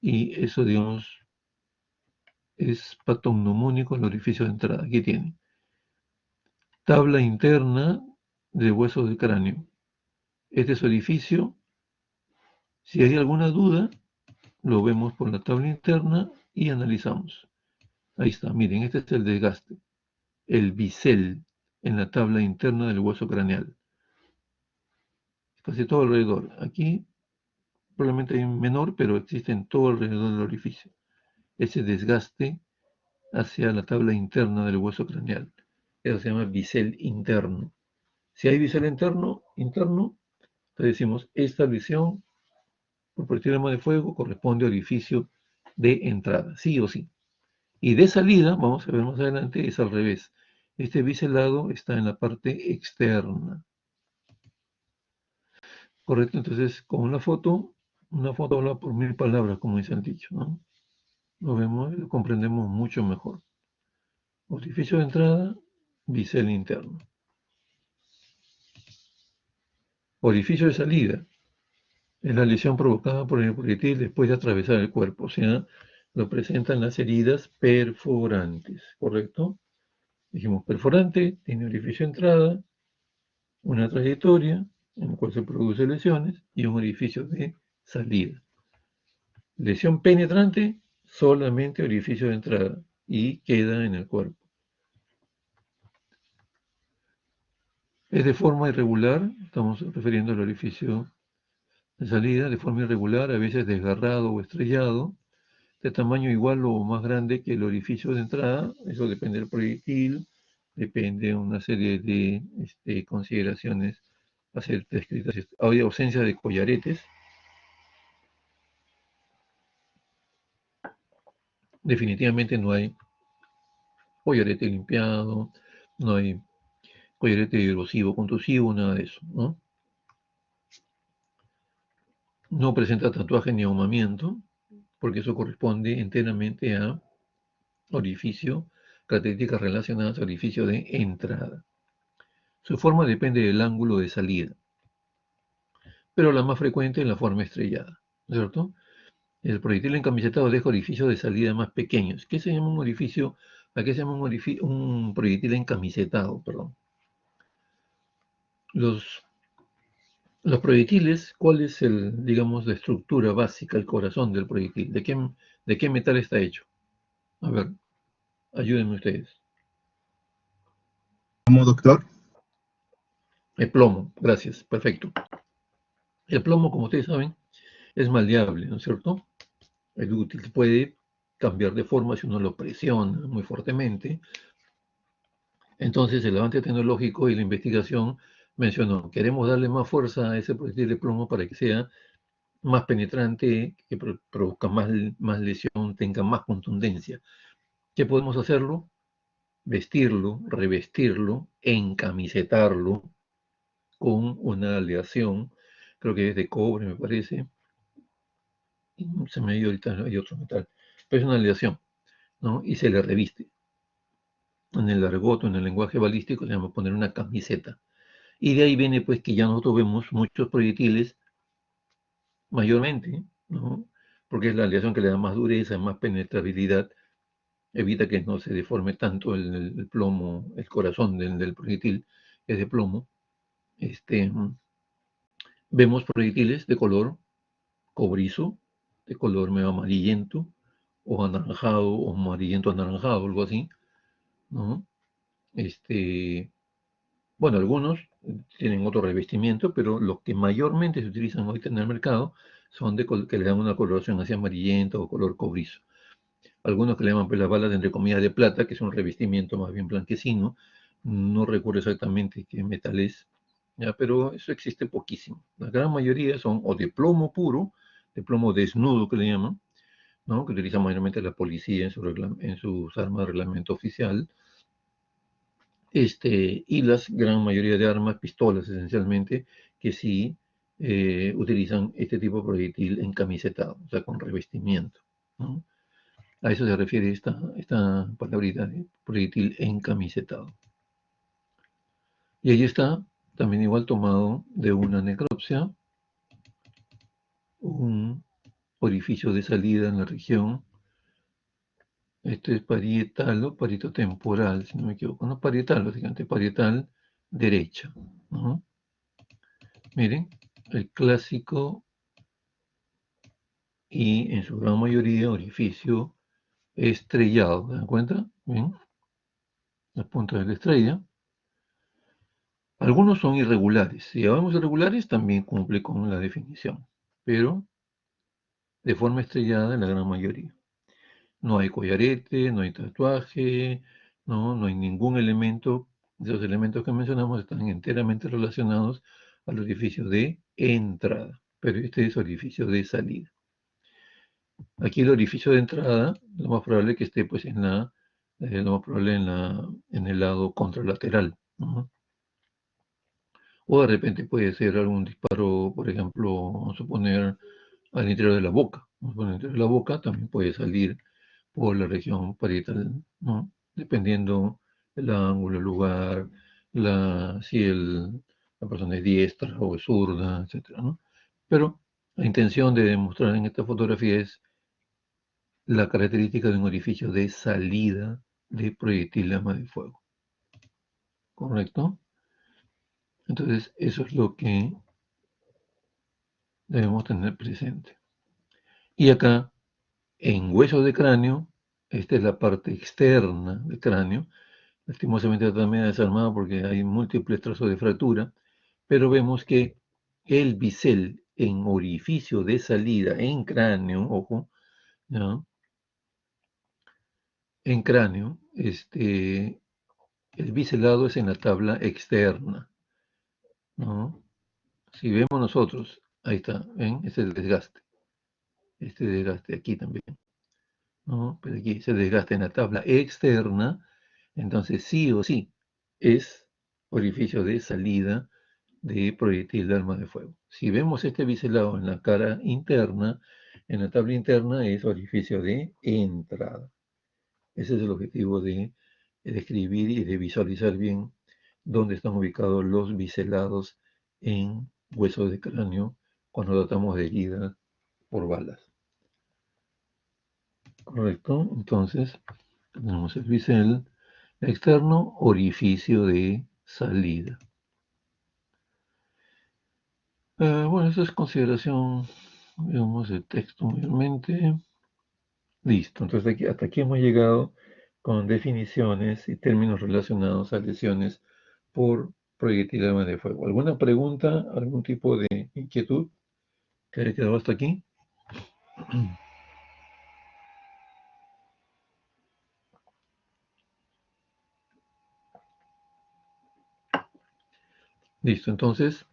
Speaker 1: y eso, digamos, es patognomónico el orificio de entrada. Aquí tiene. Tabla interna de hueso del cráneo. Este es orificio. Si hay alguna duda, lo vemos por la tabla interna y analizamos. Ahí está, miren, este es el desgaste, el bisel en la tabla interna del hueso craneal. Casi todo alrededor. Aquí probablemente hay un menor, pero existe en todo alrededor del orificio. Ese desgaste hacia la tabla interna del hueso craneal. Eso se llama bisel interno. Si hay bisel interno, entonces decimos, esta lesión por proyectil de fuego corresponde a orificio de entrada, sí o sí. Y de salida, vamos a ver más adelante, es al revés. Este biselado está en la parte externa. Correcto, entonces con una foto habla por 1000 palabras, como dice el dicho, ¿no? Lo vemos y lo comprendemos mucho mejor. Orificio de entrada, bisel interno. Orificio de salida es la lesión provocada por el proyectil después de atravesar el cuerpo, o sea, lo presentan las heridas perforantes, ¿correcto? Dijimos perforante, tiene orificio de entrada, una trayectoria en la cual se producen lesiones y un orificio de salida. Lesión penetrante, solamente orificio de entrada y queda en el cuerpo. Es de forma irregular, estamos refiriendo al orificio de salida, de forma irregular, a veces desgarrado o estrellado, de tamaño igual o más grande que el orificio de entrada. Eso depende del proyectil, depende de una serie de consideraciones a ser descritas. Hay ausencia de collaretes. Definitivamente no hay collarete limpiado, no hay collarete erosivo, contusivo, nada de eso, ¿no? No presenta tatuaje ni ahumamiento, porque eso corresponde enteramente a orificio, características relacionadas a orificio de entrada. Su forma depende del ángulo de salida, pero la más frecuente es la forma estrellada, ¿cierto? El proyectil encamisetado deja orificios de salida más pequeños. ¿Qué se llama un orificio? ¿A qué se llama un proyectil encamisetado? Perdón. Los proyectiles, ¿cuál es digamos, la estructura básica, el corazón del proyectil? ¿De qué metal está hecho? A ver, ayúdenme ustedes.
Speaker 4: ¿Cómo, doctor?
Speaker 1: El plomo, gracias, perfecto. El plomo, como ustedes saben, es maleable, ¿no es cierto? El útil puede cambiar de forma si uno lo presiona muy fuertemente. Entonces, el avance tecnológico y la investigación mencionó, queremos darle más fuerza a ese proyectil de plomo para que sea más penetrante, que produzca más lesión, tenga más contundencia. ¿Qué podemos hacerlo? Vestirlo, revestirlo, encamisetarlo con una aleación, creo que es de cobre, me parece. Se me ha ido ahorita, hay otro metal, pero es una aleación, ¿no? Y se le reviste. En el argot o en el lenguaje balístico se llama poner una camiseta. Y de ahí viene pues que ya nosotros vemos muchos proyectiles mayormente, ¿no? Porque es la aleación que le da más dureza, más penetrabilidad, evita que no se deforme tanto el plomo, el corazón del proyectil es de plomo. Vemos proyectiles de color cobrizo, de color medio amarillento, o anaranjado, o amarillento anaranjado, algo así, ¿no? Bueno, algunos tienen otro revestimiento, pero los que mayormente se utilizan hoy en el mercado son que le dan una coloración así amarillenta o color cobrizo. Algunos que le llaman pues, las balas entre comillas de plata, que es un revestimiento más bien blanquecino. No recuerdo exactamente qué metal es, ¿ya? Pero eso existe poquísimo. La gran mayoría son o de plomo puro, de plomo desnudo que le llaman, ¿no? Que utiliza mayormente la policía en sus armas de reglamento oficial. Y las gran mayoría de armas, pistolas esencialmente, que sí utilizan este tipo de proyectil encamisetado, o sea, con revestimiento, ¿no? A eso se refiere esta palabrita de proyectil encamisetado. Y ahí está, también igual tomado de una necropsia, un orificio de salida en la región. Este es parietal o parietotemporal, si no me equivoco. No parietal, básicamente parietal derecha, ¿no? Miren, el clásico y en su gran mayoría orificio estrellado. ¿Se dan cuenta? Bien, la punta de la estrella. Algunos son irregulares. Si llamamos irregulares, también cumple con la definición, pero de forma estrellada en la gran mayoría. No hay collarete, no hay tatuaje, no hay ningún elemento. De los elementos que mencionamos están enteramente relacionados al orificio de entrada, pero este es orificio de salida. Aquí el orificio de entrada, lo más probable es que esté pues lo más probable en el lado contralateral, ¿no? O de repente puede ser algún disparo, por ejemplo, vamos a suponer al interior de la boca. Vamos a poner al interior de la boca también puede salir por la región parietal, ¿no? Dependiendo el ángulo, el lugar, si la persona es diestra o es zurda, etcétera, ¿no? Pero la intención de demostrar en esta fotografía es la característica de un orificio de salida de proyectil de arma de fuego. ¿Correcto? Entonces, eso es lo que debemos tener presente. Y acá, en hueso de cráneo, esta es la parte externa del cráneo. Lastimosamente está medio desarmada porque hay múltiples trazos de fractura, pero vemos que el bisel en orificio de salida en cráneo, ojo, ¿no? En cráneo, el biselado es en la tabla externa, ¿no? Si vemos nosotros, ahí está, ¿ven? Este es el desgaste. Este desgaste aquí también, ¿no? Pero aquí se desgasta en la tabla externa, entonces sí o sí es orificio de salida de proyectil de arma de fuego. Si vemos este biselado en la cara interna, en la tabla interna es orificio de entrada. Ese es el objetivo de describir y de visualizar bien dónde están ubicados los biselados en huesos de cráneo cuando tratamos de herida por balas. ¿Correcto? Entonces, tenemos el bisel externo, orificio de salida. Bueno, esa es consideración, digamos, de texto mayormente. Listo, entonces hasta aquí hemos llegado con definiciones y términos relacionados a lesiones por proyectil de arma de fuego. ¿Alguna pregunta, algún tipo de inquietud que haya quedado hasta aquí? Listo, entonces,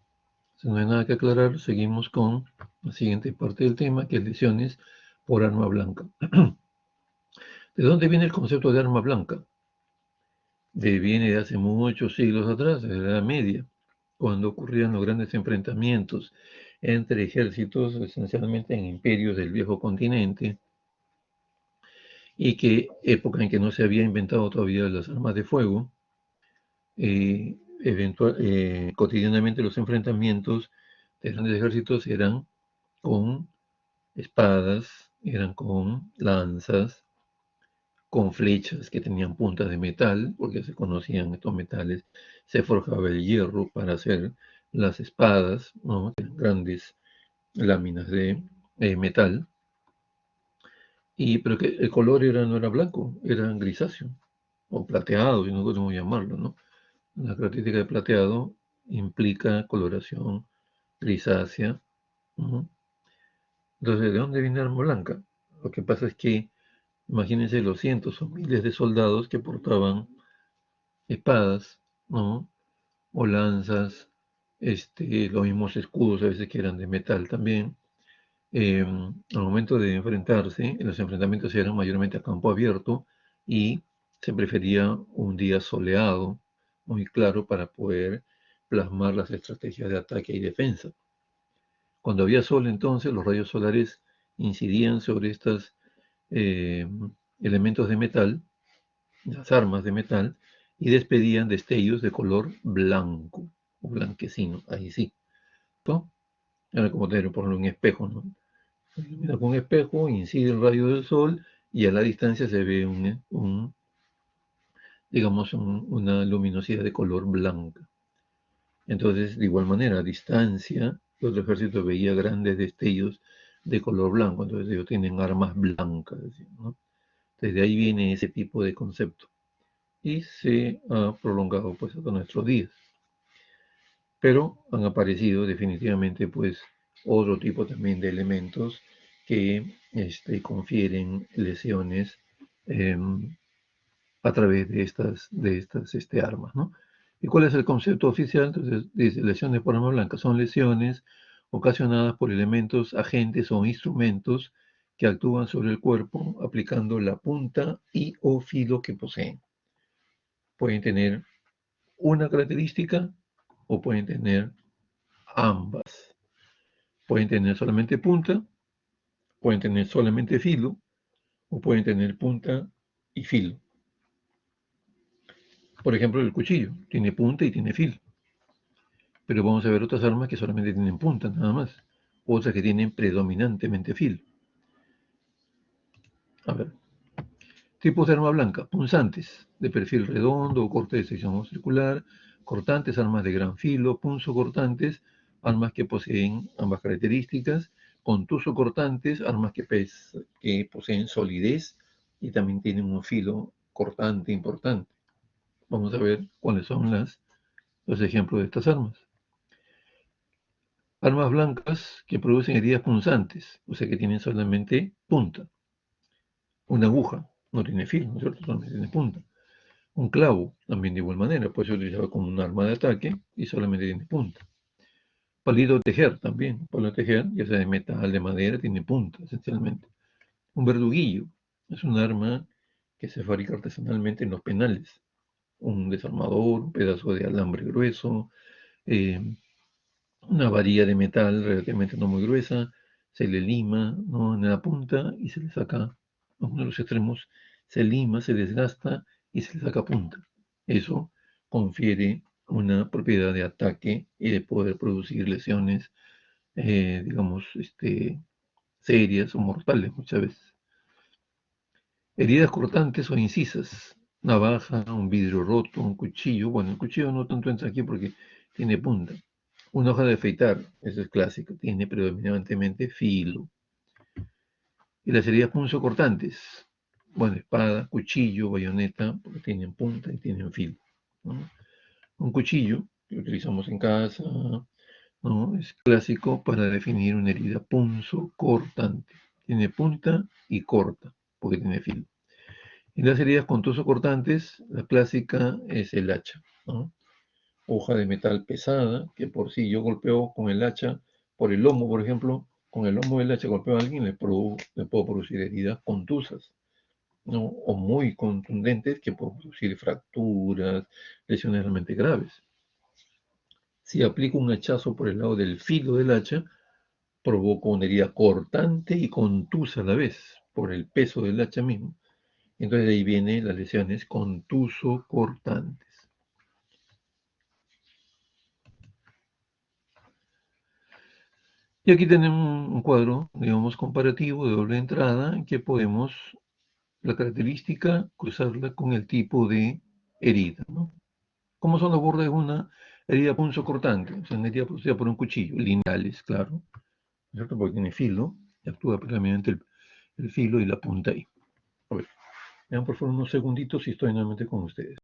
Speaker 1: si no hay nada que aclarar, seguimos con la siguiente parte del tema, que es lesiones por arma blanca. ¿De dónde viene el concepto de arma blanca? Viene de hace muchos siglos atrás, de la Edad Media, cuando ocurrían los grandes enfrentamientos entre ejércitos, esencialmente en imperios del viejo continente, y que época en que no se había inventado todavía las armas de fuego, cotidianamente los enfrentamientos de grandes ejércitos eran con espadas, eran con lanzas, con flechas que tenían puntas de metal, porque se conocían estos metales, se forjaba el hierro para hacer las espadas, ¿no? Eran grandes láminas de metal, pero que el color no era blanco, era grisáceo, o plateado, si no podemos llamarlo, ¿no? La característica de plateado implica coloración grisácea, ¿no? Entonces, ¿de dónde viene arma blanca? Lo que pasa es que, imagínense los cientos o miles de soldados que portaban espadas, ¿no? O lanzas, los mismos escudos a veces que eran de metal también. Al momento de enfrentarse, los enfrentamientos eran mayormente a campo abierto y se prefería un día soleado, muy claro, para poder plasmar las estrategias de ataque y defensa. Cuando había sol, entonces, los rayos solares incidían sobre estos elementos de metal, las armas de metal, y despedían destellos de color blanco o blanquecino, ahí sí, ¿no? Era como tener, por ejemplo, un espejo, ¿no? Se ilumina con un espejo, incide el rayo del sol y a la distancia se ve digamos, una luminosidad de color blanca. Entonces, de igual manera, a distancia, el otro ejército veía grandes destellos de color blanco, entonces ellos tienen armas blancas, ¿no? Desde ahí viene ese tipo de concepto y se ha prolongado pues hasta nuestros días. Pero han aparecido definitivamente pues otro tipo también de elementos que confieren lesiones eh, a través de estas armas, ¿no? ¿Y cuál es el concepto oficial? Entonces dice, lesiones por arma blanca son lesiones ocasionadas por elementos, agentes o instrumentos que actúan sobre el cuerpo aplicando la punta y o filo que poseen. Pueden tener una característica o pueden tener ambas. Pueden tener solamente punta, pueden tener solamente filo o pueden tener punta y filo. Por ejemplo, el cuchillo tiene punta y tiene filo. Pero vamos a ver otras armas que solamente tienen punta, nada más. Otras que tienen predominantemente filo. A ver. Tipos de arma blanca. Punzantes, de perfil redondo o corte de sección circular. Cortantes, armas de gran filo. Punzocortantes, armas que poseen ambas características. Contusocortantes, armas que poseen solidez y también tienen un filo cortante importante. Vamos a ver cuáles son los ejemplos de estas armas. Armas blancas que producen heridas punzantes, o sea que tienen solamente punta. Una aguja no tiene filo, ¿no es cierto? Solamente tiene punta. Un clavo, también de igual manera, puede ser utilizado como un arma de ataque y solamente tiene punta. Palito de tejer también, palito de tejer, ya sea de metal, de madera, tiene punta esencialmente. Un verduguillo es un arma que se fabrica artesanalmente en los penales. Un desarmador, un pedazo de alambre grueso, eh, una varilla de metal relativamente no muy gruesa, se le lima, ¿no? En la punta y se le saca, uno de los extremos se lima, se desgasta y se le saca punta. Eso confiere una propiedad de ataque y de poder producir lesiones, digamos, serias o mortales muchas veces. Heridas cortantes o incisas, navaja, un vidrio roto, un cuchillo. Bueno, el cuchillo no tanto entra aquí porque tiene punta. Una hoja de afeitar, eso es clásico, tiene predominantemente filo. Y las heridas punzocortantes, bueno, espada, cuchillo, bayoneta, porque tienen punta y tienen filo, ¿no? Un cuchillo que utilizamos en casa, ¿no? Es clásico para definir una herida punzocortante. Tiene punta y corta, porque tiene filo. Y las heridas punzocortantes, la clásica es el hacha, ¿no? Hoja de metal pesada, que por si yo golpeo con el hacha por el lomo, por ejemplo, con el lomo del hacha golpeo a alguien, le puedo producir heridas contusas, ¿no? O muy contundentes que pueden producir fracturas, lesiones realmente graves. Si aplico un hachazo por el lado del filo del hacha, provoco una herida cortante y contusa a la vez, por el peso del hacha mismo. Entonces de ahí vienen las lesiones contuso-cortantes. Y aquí tenemos un cuadro, digamos, comparativo de doble entrada que podemos, la característica, cruzarla con el tipo de herida, ¿no? ¿Cómo son los bordes de una herida punzocortante? O sea, una herida producida por un cuchillo, lineales, claro, ¿no es cierto? Porque tiene filo, y actúa previamente el filo y la punta ahí. A ver, vean por favor unos segunditos y estoy nuevamente con ustedes.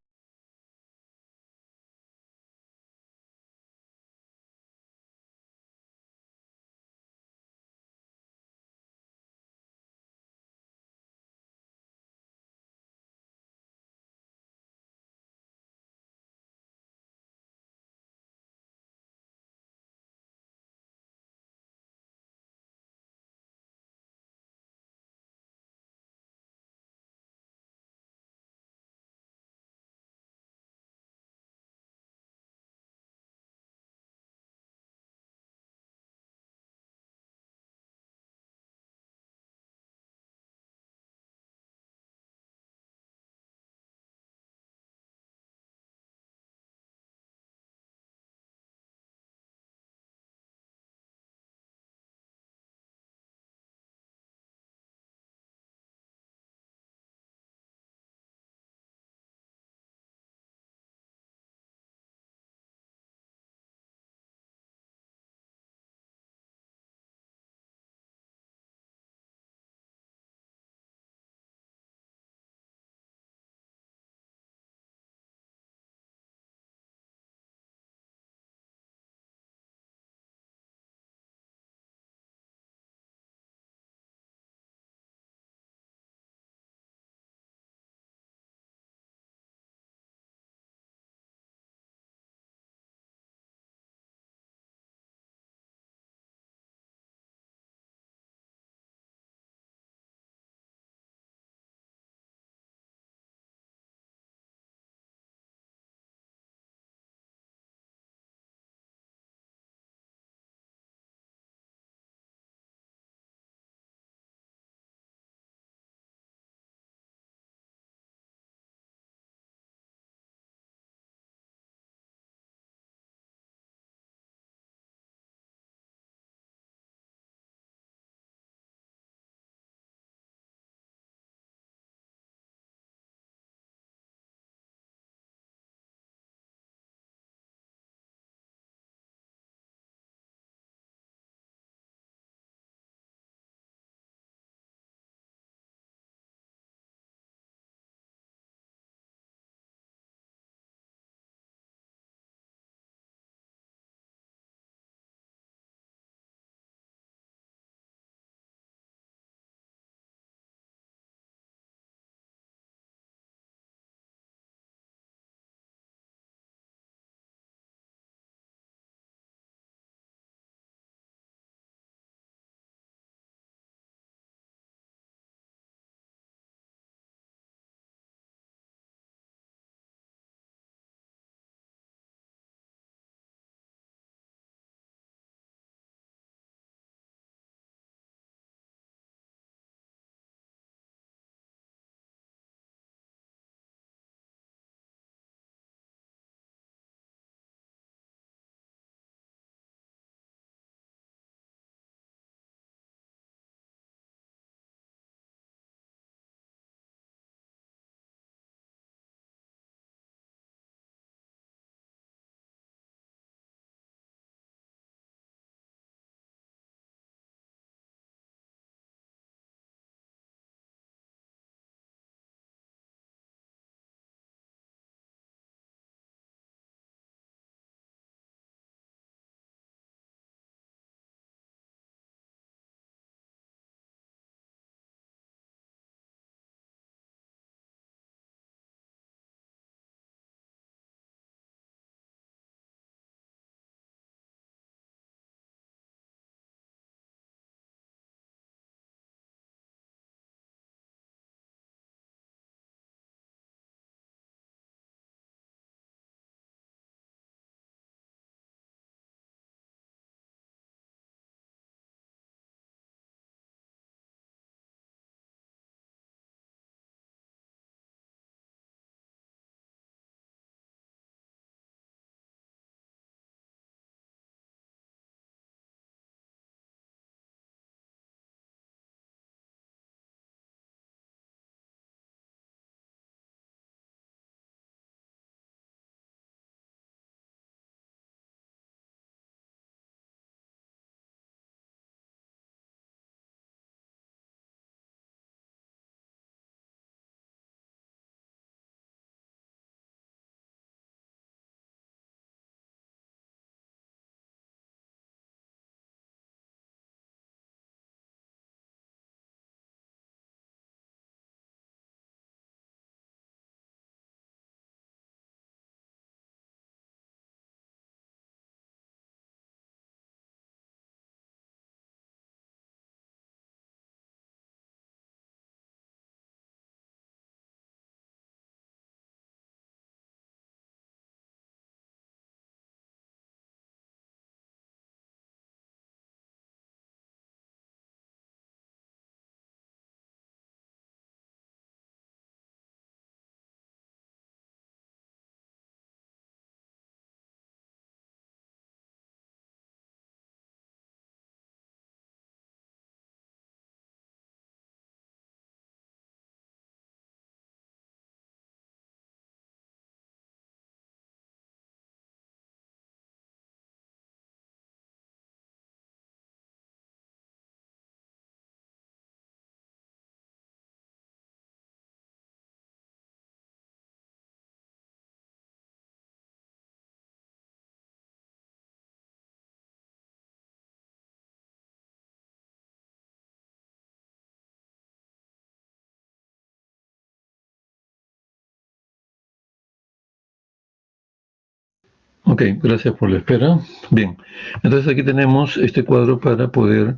Speaker 1: Ok, gracias por la espera. Bien, entonces aquí tenemos este cuadro para poder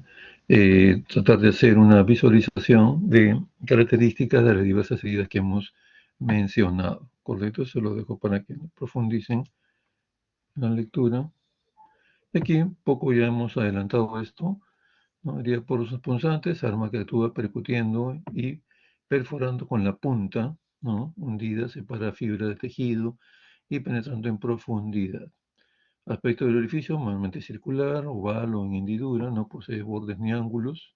Speaker 1: tratar de hacer una visualización de características de las diversas heridas que hemos mencionado. ¿Correcto? Se lo dejo para que profundicen en la lectura. Aquí un poco ya hemos adelantado esto, ¿no? Herida por los punzantes, arma que actúa percutiendo y perforando con la punta, ¿no? Hundida, separa fibra de tejido y penetrando en profundidad. Aspecto del orificio, normalmente circular, oval o en hendidura, no posee bordes ni ángulos,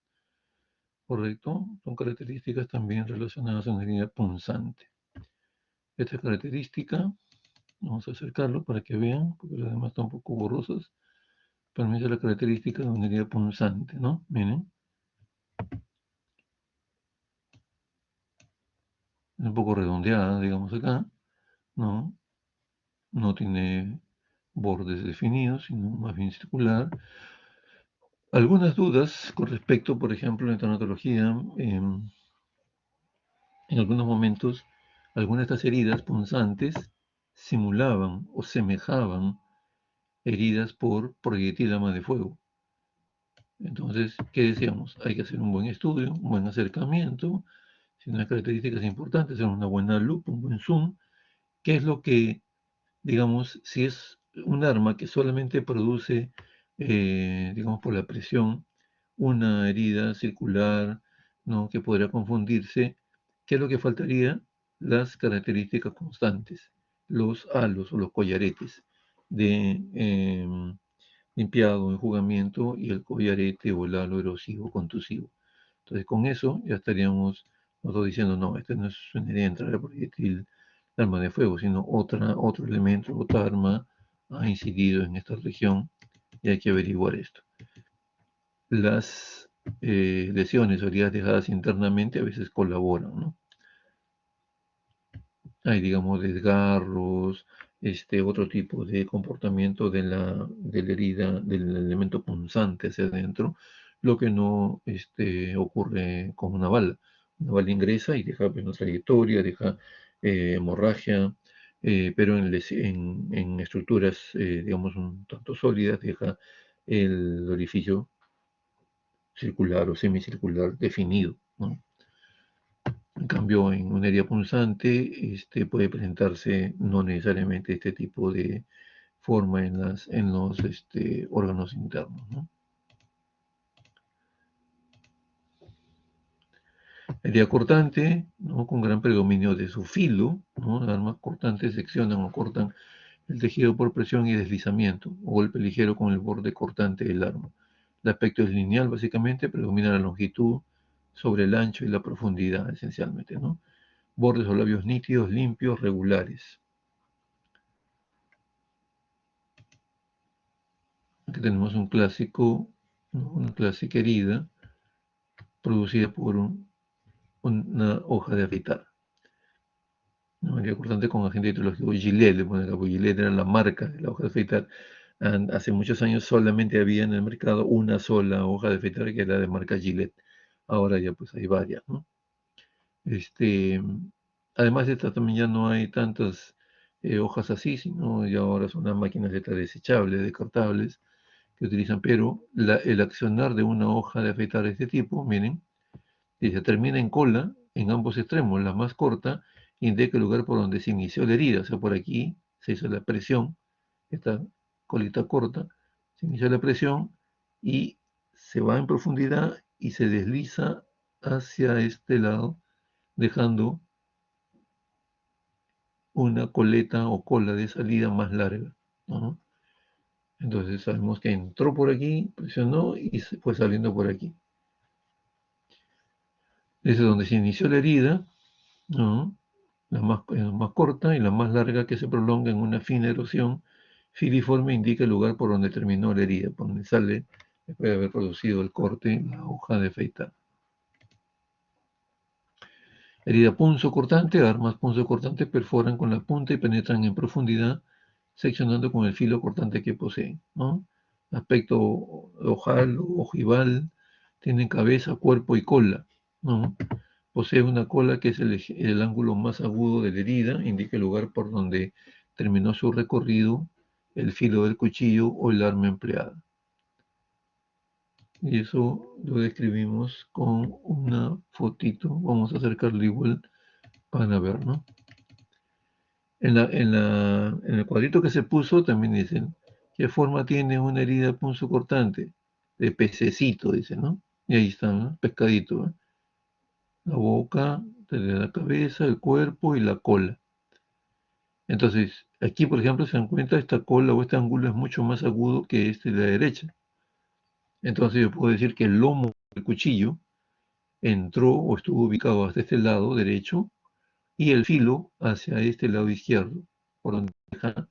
Speaker 1: correcto. Son características también relacionadas a una herida punzante. Esta característica, vamos a acercarlo para que vean, porque las demás están un poco borrosas. Para mí es la característica de una herida punzante, ¿no? Miren, es un poco redondeada, digamos acá, ¿no? No tiene bordes definidos, sino más bien circular. Algunas dudas con respecto, por ejemplo, en tanatología, en algunos momentos, algunas de estas heridas punzantes simulaban o semejaban heridas por proyectil de fuego. Entonces, ¿qué decíamos? Hay que hacer un buen estudio, un buen acercamiento, si no hay características importantes, hacer una buena lupa, un buen zoom. ¿Qué es lo que, digamos, si es un arma que solamente produce, digamos, por la presión, una herida circular, ¿no? Que podría confundirse? ¿Qué es lo que faltaría? Las características constantes, los halos o los collaretes de limpiado, enjugamiento y el collarete o el halo erosivo contusivo. Entonces, con eso ya estaríamos nosotros diciendo, no, este no es una herida de entrada proyectil de arma de fuego, sino otro elemento, otra arma ha incidido en esta región y hay que averiguar esto. Las lesiones o heridas dejadas internamente a veces colaboran, ¿no? Hay, digamos, desgarros, otro tipo de comportamiento de la herida, del elemento punzante hacia adentro, lo que no ocurre con una bala. Una bala ingresa y deja pues, una trayectoria, deja hemorragia, pero en estructuras, digamos, un tanto sólidas, deja el orificio circular o semicircular definido, ¿no? En cambio, en una herida punzante puede presentarse no necesariamente este tipo de forma en los órganos internos, ¿no? Herida cortante, ¿no? Con gran predominio de su filo, ¿no? Las armas cortantes seccionan o cortan el tejido por presión y deslizamiento, o golpe ligero con el borde cortante del arma. El aspecto es lineal, básicamente, predomina la longitud sobre el ancho y la profundidad, esencialmente, ¿no? Bordes o labios nítidos, limpios, regulares. Aquí tenemos un clásico, ¿no? Una clásica herida producida por una hoja de afeitar. ¿No? Herida cortante con agente hidrológico Gillette, le ponen acá, porque Gillette era la marca de la hoja de afeitar. Hace muchos años solamente había en el mercado una sola hoja de afeitar que era de marca Gillette. Ahora ya pues hay varias, ¿no? Este, Además de esta también ya no hay tantas hojas así, sino ya ahora son las máquinas de desechables, descartables, que utilizan, pero el accionar de una hoja de afeitar de este tipo, miren, dice, termina en cola en ambos extremos. La más corta indica el lugar por donde se inició la herida, o sea, por aquí se hizo la presión, esta colita corta, se inició la presión y se va en profundidad y se desliza hacia este lado, dejando una coleta o cola de salida más larga, ¿no? Entonces sabemos que entró por aquí, presionó y se fue saliendo por aquí. Ese es donde se inició la herida, ¿no? La más corta y la más larga que se prolonga en una fina erosión filiforme indica el lugar por donde terminó la herida, por donde sale, después de haber producido el corte, la hoja de afeitar. Herida punzocortante, armas punzocortantes perforan con la punta y penetran en profundidad, seccionando con el filo cortante que poseen, ¿no? Aspecto ojal o ojival, tienen cabeza, cuerpo y cola, ¿no? Posee una cola que es el ángulo más agudo de la herida, indica el lugar por donde terminó su recorrido el filo del cuchillo o el arma empleada. Y eso lo describimos con una fotito. Vamos a acercarlo igual para ver, ¿no? En el cuadrito que se puso también dicen qué forma tiene una herida punzocortante. De pececito, dice, ¿no? Y ahí está, ¿no? Pescadito, ¿no? La boca, la cabeza, el cuerpo y la cola. Entonces, aquí, por ejemplo, se dan cuenta, esta cola o este ángulo es mucho más agudo que este de la derecha. Entonces, yo puedo decir que el lomo del cuchillo entró o estuvo ubicado hasta este lado derecho y el filo hacia este lado izquierdo, por donde deja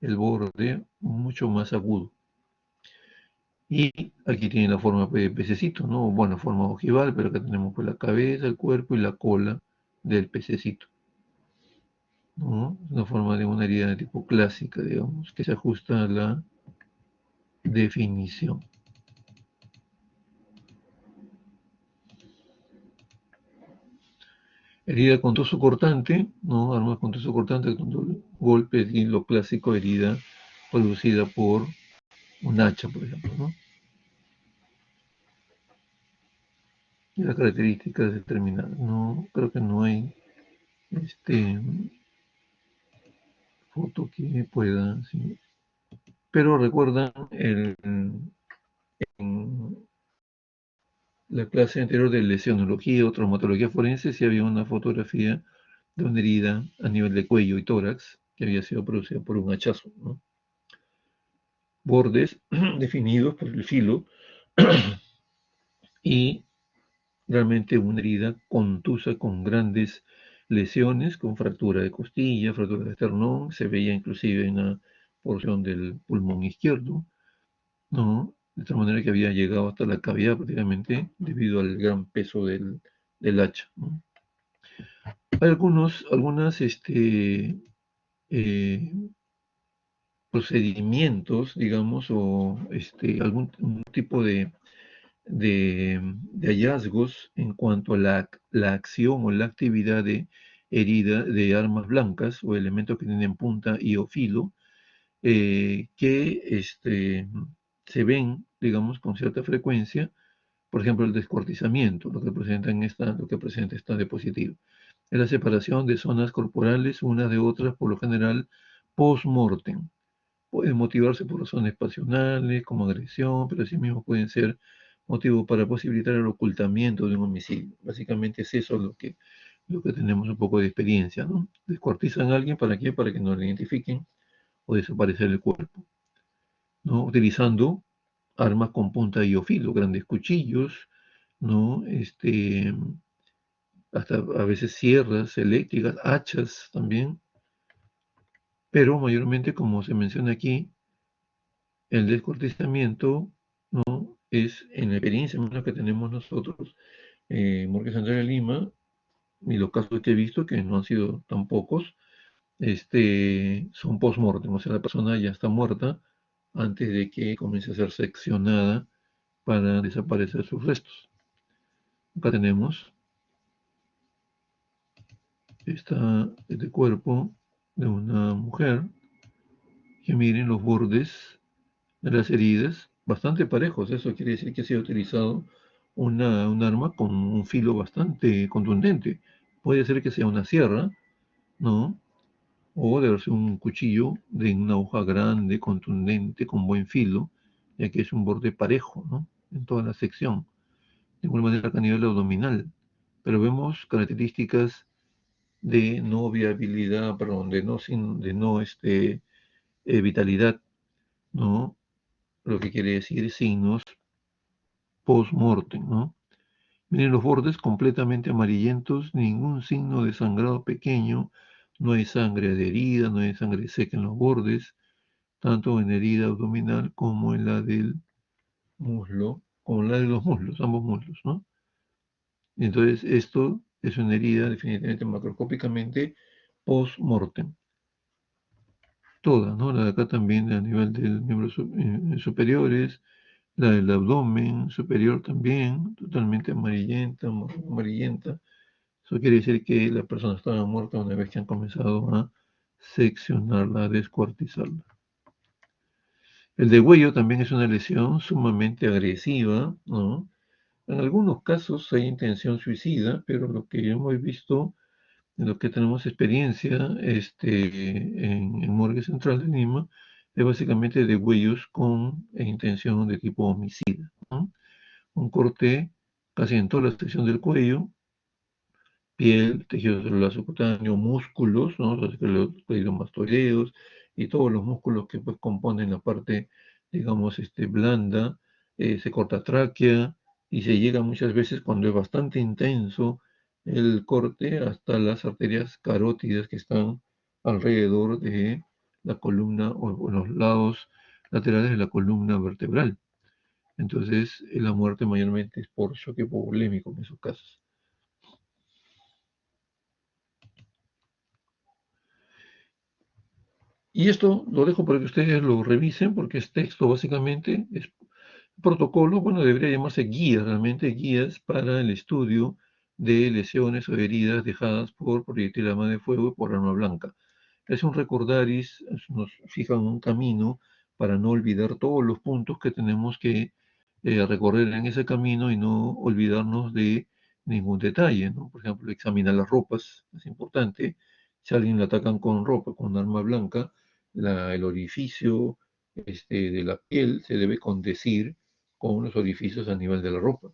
Speaker 1: el borde mucho más agudo. Y aquí tiene la forma de pececito, ¿no? Bueno, forma ojival, pero acá tenemos pues la cabeza, el cuerpo y la cola del pececito, ¿no? Es una forma de una herida de tipo clásica, digamos, que se ajusta a la definición. Herida con toso cortante, ¿no? Armas con toso cortante, con golpes y lo clásico, herida producida por un hacha, por ejemplo, ¿no? Y las características determinadas. No, creo que no hay este, foto que pueda, ¿sí? Pero recuerdan en la clase anterior de lesionología o traumatología forense, si había una fotografía de una herida a nivel de cuello y tórax que había sido producida por un hachazo, ¿no? Bordes definidos por el filo y realmente una herida contusa con grandes lesiones, con fractura de costilla, fractura de esternón, se veía inclusive en una porción del pulmón izquierdo, ¿no? De tal manera que había llegado hasta la cavidad prácticamente debido al gran peso del hacha, ¿no? Hay algunas eh, procedimientos, digamos, o algún tipo de hallazgos en cuanto a la acción o la actividad de herida de armas blancas o elementos que tienen punta y o filo, que se ven, digamos, con cierta frecuencia. Por ejemplo, el descuartizamiento, lo que presenta esta diapositiva. Es la separación de zonas corporales unas de otras, por lo general, post-mortem. Pueden motivarse por razones pasionales, como agresión, pero asimismo pueden ser motivos para posibilitar el ocultamiento de un homicidio. Básicamente es eso lo que tenemos un poco de experiencia, ¿no? Descuartizan a alguien, ¿para qué? Para que no lo identifiquen o desaparecer el cuerpo, ¿no? Utilizando armas con punta y o filo, grandes cuchillos, ¿no? Hasta a veces sierras eléctricas, hachas también, pero mayormente, como se menciona aquí, el descuartizamiento, ¿no? Es en la experiencia menos que tenemos nosotros, Morgue Central de Lima, y los casos que he visto, que no han sido tan pocos, son post-mortem, o sea, la persona ya está muerta antes de que comience a ser seccionada para desaparecer sus restos. Acá tenemos este cuerpo de una mujer, que miren los bordes de las heridas, bastante parejos. Eso quiere decir que ha sido utilizado un arma con un filo bastante contundente. Puede ser que sea una sierra, ¿no? O debe ser un cuchillo de una hoja grande, contundente, con buen filo, ya que es un borde parejo, ¿no? En toda la sección. De igual manera que a nivel abdominal. Pero vemos características de no viabilidad, perdón, de no vitalidad, ¿no? Lo que quiere decir signos post-mortem, ¿no? Miren los bordes completamente amarillentos, ningún signo de sangrado pequeño, no hay sangre adherida, no hay sangre seca en los bordes, tanto en herida abdominal como en la del muslo, como en la de los muslos, ambos muslos, ¿no? Y entonces esto es una herida definitivamente macroscópicamente post-mortem. Toda, ¿no? La de acá también a nivel del miembro superiores, la del abdomen superior también, totalmente amarillenta, amarillenta. Eso quiere decir que la persona estaba muerta una vez que han comenzado a seccionarla, a descuartizarla. El degüello también es una lesión sumamente agresiva, ¿no? En algunos casos hay intención suicida, pero lo que hemos visto, en lo que tenemos experiencia en Morgue Central de Lima, es básicamente degüellos con intención de tipo homicida, ¿no? Un corte casi en toda la sección del cuello, piel, tejido celular subcutáneo, músculos, ¿no? Los cleidomastoideos y todos los músculos que pues componen la parte, digamos, blanda, se corta tráquea y se llega muchas veces cuando es bastante intenso el corte hasta las arterias carótidas que están alrededor de la columna o en los lados laterales de la columna vertebral. Entonces, la muerte mayormente es por choque hipovolémico en esos casos. Y esto lo dejo para que ustedes lo revisen, porque es texto básicamente, es protocolo, bueno, debería llamarse guías, realmente guías para el estudio de lesiones o heridas dejadas por proyectil arma de fuego y por arma blanca. Es un recordaris, nos fijan un camino para no olvidar todos los puntos que tenemos que recorrer en ese camino y no olvidarnos de ningún detalle, ¿no? Por ejemplo, examinar las ropas, es importante. Si a alguien le atacan con ropa, con arma blanca, el orificio de la piel se debe condecir con los orificios a nivel de la ropa,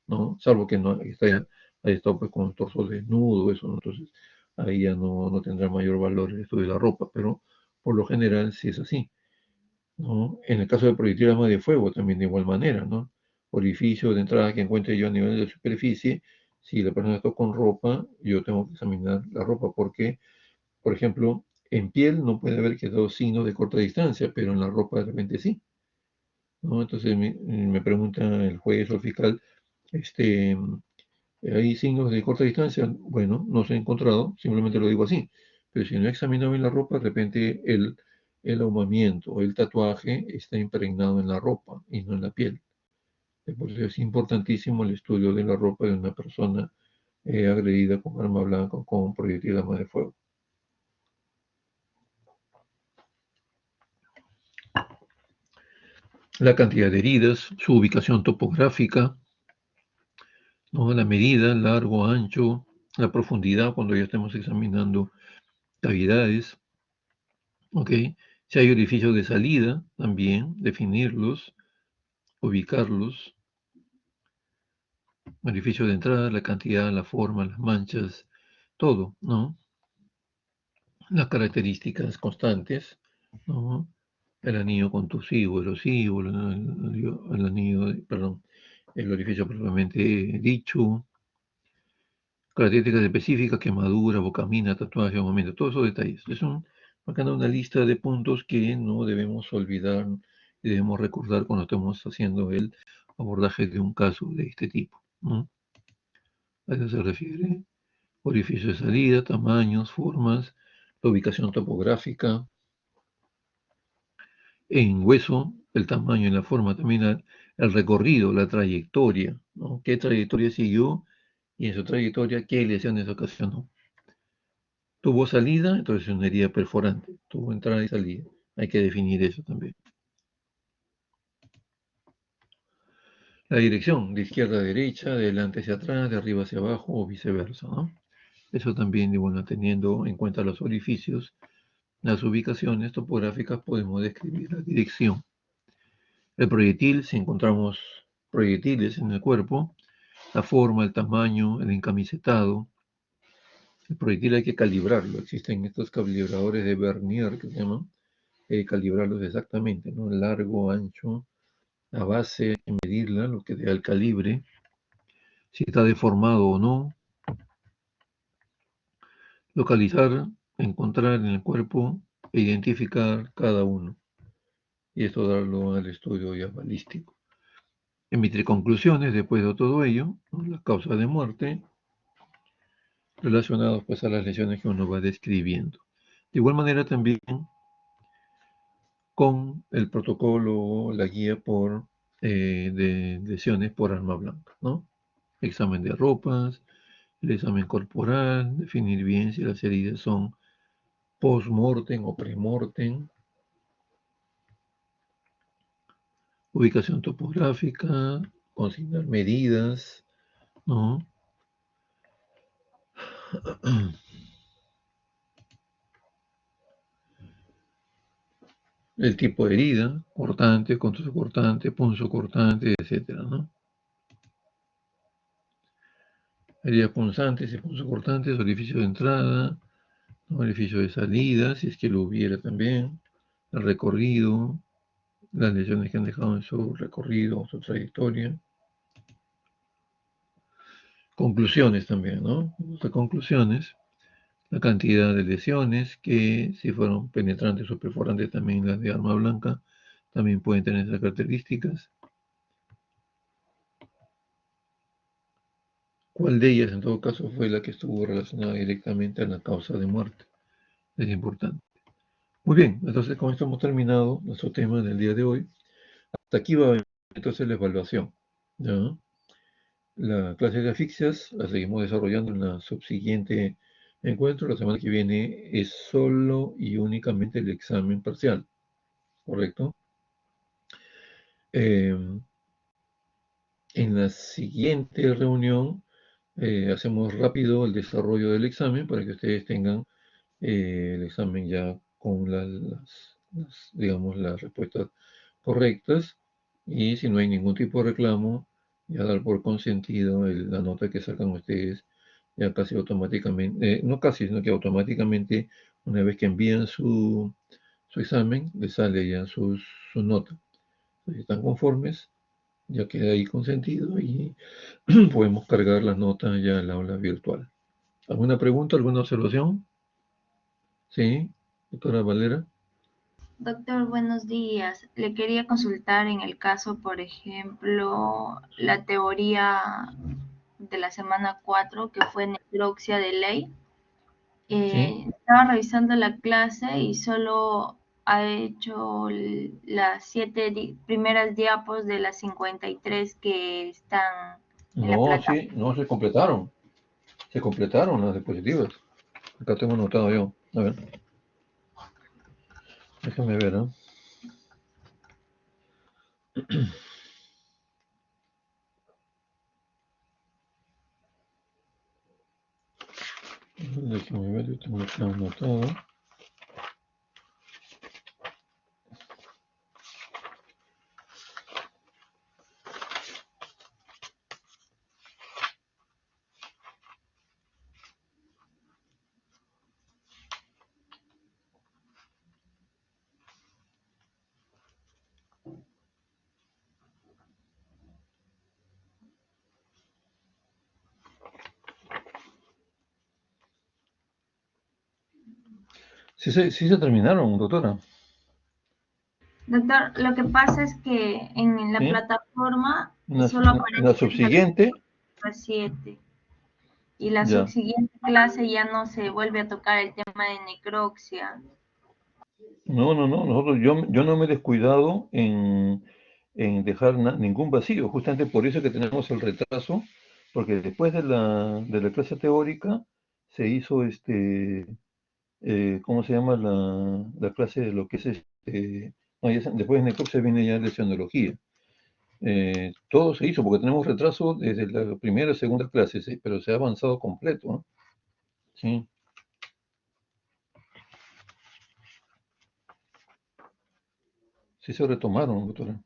Speaker 1: ¿no? Salvo que no haya estado pues, con el torso desnudo, eso, ¿no? Entonces ahí ya no tendrá mayor valor el estudio de la ropa, pero por lo general sí es así, ¿no? En el caso del proyectil arma de fuego también de igual manera, ¿no? Orificio de entrada que encuentre yo a nivel de superficie, si la persona está con ropa, yo tengo que examinar la ropa porque, por ejemplo, en piel no puede haber quedado signos de corta distancia, pero en la ropa de repente sí, ¿no? Entonces me pregunta el juez o el fiscal, este, ¿hay signos de corta distancia? Bueno, no se ha encontrado, simplemente lo digo así. Pero si no he examinado bien la ropa, de repente el ahumamiento o el tatuaje está impregnado en la ropa y no en la piel. Por eso es importantísimo el estudio de la ropa de una persona agredida con arma blanca o con proyectil de arma de fuego. La cantidad de heridas, su ubicación topográfica, ¿no? La medida, largo, ancho, la profundidad cuando ya estemos examinando cavidades, ¿ok? Si hay orificios de salida, también definirlos, ubicarlos, orificios de entrada, la cantidad, la forma, las manchas, todo, ¿no? Las características constantes, ¿no? El anillo contusivo, erosivo, el anillo, perdón, el orificio propiamente dicho, características específicas, quemadura, bocamina, tatuaje, momento, todos esos detalles. Es marcando una lista de puntos que no debemos olvidar y debemos recordar cuando estamos haciendo el abordaje de un caso de este tipo, ¿no? A eso se refiere. Orificio de salida, tamaños, formas, la ubicación topográfica. En hueso, el tamaño y la forma, también el recorrido, la trayectoria, ¿no? ¿Qué trayectoria siguió? Y en su trayectoria, ¿qué lesiones ocasionó? Tuvo salida, entonces es una herida perforante. Tuvo entrada y salida. Hay que definir eso también. La dirección, de izquierda a derecha, de delante hacia atrás, de arriba hacia abajo o viceversa, ¿no? Eso también, y bueno, teniendo en cuenta los orificios, las ubicaciones topográficas, podemos describir la dirección. El proyectil, si encontramos proyectiles en el cuerpo, la forma, el tamaño, el encamisetado. El proyectil hay que calibrarlo. Existen estos calibradores de Vernier que se llaman, calibrarlos exactamente, ¿no? Largo, ancho, la base, hay que medirla, lo que da el calibre, si está deformado o no, localizar, encontrar en el cuerpo e identificar cada uno. Y esto darlo al estudio ya balístico. Emitir conclusiones después de todo ello, ¿no? La causa de muerte, relacionados pues a las lesiones que uno va describiendo. De igual manera también con el protocolo o la guía de lesiones por arma blanca, ¿no? Examen de ropas, el examen corporal, definir bien si las heridas son post-mortem o pre-mortem, ubicación topográfica, consignar medidas, ¿no? El tipo de herida, cortante, contuso cortante, punzo cortante, etcétera, ¿no? Heridas punzantes y punzocortantes, orificio de entrada, ¿no? Orificio de salida, si es que lo hubiera también, el recorrido, las lesiones que han dejado en su recorrido o su trayectoria. Conclusiones también, ¿no? Las conclusiones, la cantidad de lesiones que si fueron penetrantes o perforantes también las de arma blanca también pueden tener esas características. ¿Cuál de ellas en todo caso fue la que estuvo relacionada directamente a la causa de muerte? Es importante. Muy bien, entonces con esto hemos terminado nuestro tema del día de hoy. Hasta aquí va entonces la evaluación, ¿ya? La clase de asfixias la seguimos desarrollando en la subsiguiente encuentro. La semana que viene es solo y únicamente el examen parcial, ¿correcto? En la siguiente reunión hacemos rápido el desarrollo del examen para que ustedes tengan el examen ya con digamos, las respuestas correctas, y si no hay ningún tipo de reclamo, ya dar por consentido la nota que sacan ustedes ya casi automáticamente, no casi, sino que automáticamente, una vez que envían su examen, les sale ya su nota. Si están conformes, ya queda ahí consentido y podemos cargar las notas ya al aula virtual. ¿Alguna pregunta, alguna observación? Sí, doctora Valera.
Speaker 4: Doctor, buenos días. Le quería consultar en el caso, por ejemplo, la teoría de la semana 4, que fue necropsia de ley.
Speaker 1: Sí.
Speaker 4: Estaba revisando la clase y solo ha hecho las 7 primeras diapos de las 53 que están en la
Speaker 1: No,
Speaker 4: plataforma.
Speaker 1: sí, no se completaron. Se completaron las diapositivas. Acá tengo anotado yo. A ver. Déjame ver, ¿no? Déjame ver, yo tengo acá anotado. Sí se terminaron, doctora.
Speaker 4: Doctor, lo que pasa es que en la
Speaker 1: ¿Sí?
Speaker 4: plataforma
Speaker 1: En
Speaker 4: solo
Speaker 1: la
Speaker 4: aparece
Speaker 1: subsiguiente,
Speaker 4: las 7. Y la
Speaker 1: ya.
Speaker 4: subsiguiente clase ya no se vuelve a tocar el tema de necropsia.
Speaker 1: No, yo no me he descuidado en dejar ningún vacío, justamente por eso que tenemos el retraso, porque después de la clase teórica se hizo ¿cómo se llama la clase de lo que es no, después de necropsia viene ya lesionología. Todo se hizo porque tenemos retraso desde la primera y segunda clase, sí, pero se ha avanzado completo, ¿no? Sí. Sí se retomaron, doctora.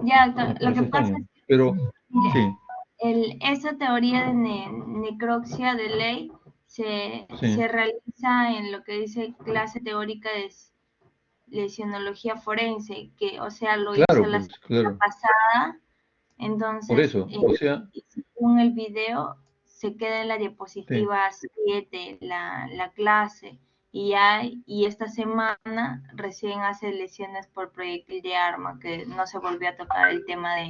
Speaker 4: Ya,
Speaker 1: Me
Speaker 4: lo que
Speaker 1: parece
Speaker 4: pasa
Speaker 1: extraño.
Speaker 4: es
Speaker 1: Pero,
Speaker 4: que
Speaker 1: sí,
Speaker 4: esa teoría de necropsia de ley
Speaker 1: sí.
Speaker 4: se realiza en lo que dice clase teórica de lesionología forense, que o sea, lo hizo
Speaker 1: Claro,
Speaker 4: la
Speaker 1: pues,
Speaker 4: semana
Speaker 1: claro.
Speaker 4: pasada.
Speaker 1: Por
Speaker 4: Entonces,
Speaker 1: eso, o sea,
Speaker 4: según el video, se queda en la
Speaker 1: sí.
Speaker 4: diapositiva 7 la clase, y esta semana recién hace lesiones por proyectil de arma, que no se volvió a tocar el tema de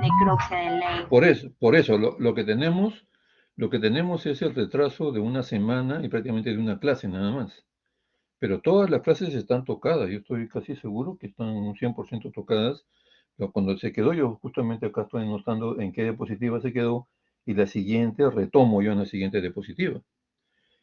Speaker 4: necropsia de ley.
Speaker 1: Por eso, lo que tenemos es el retraso de una semana y prácticamente de una clase nada más. Pero todas las clases están tocadas, yo estoy casi seguro que están un 100% tocadas. Pero cuando se quedó, yo justamente acá estoy anotando en qué diapositiva se quedó y la siguiente retomo yo en la siguiente diapositiva.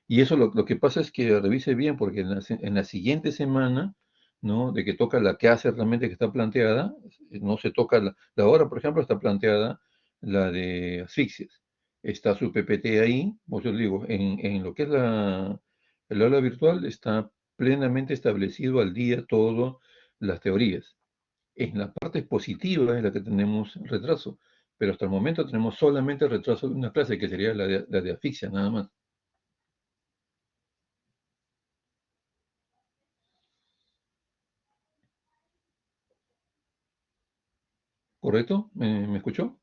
Speaker 1: Y eso lo que pasa es que revise bien, porque en la siguiente semana ¿no? De que toca la clase realmente que está planteada, no se toca la hora, por ejemplo, está planteada la de asfixias. Está su PPT ahí, pues yo digo, en lo que es el aula virtual está plenamente establecido al día todo las teorías. En la parte positiva es la que tenemos retraso, pero hasta el momento tenemos solamente el retraso de una clase, que sería la de asfixia, nada más. ¿Correcto? ¿Me escuchó?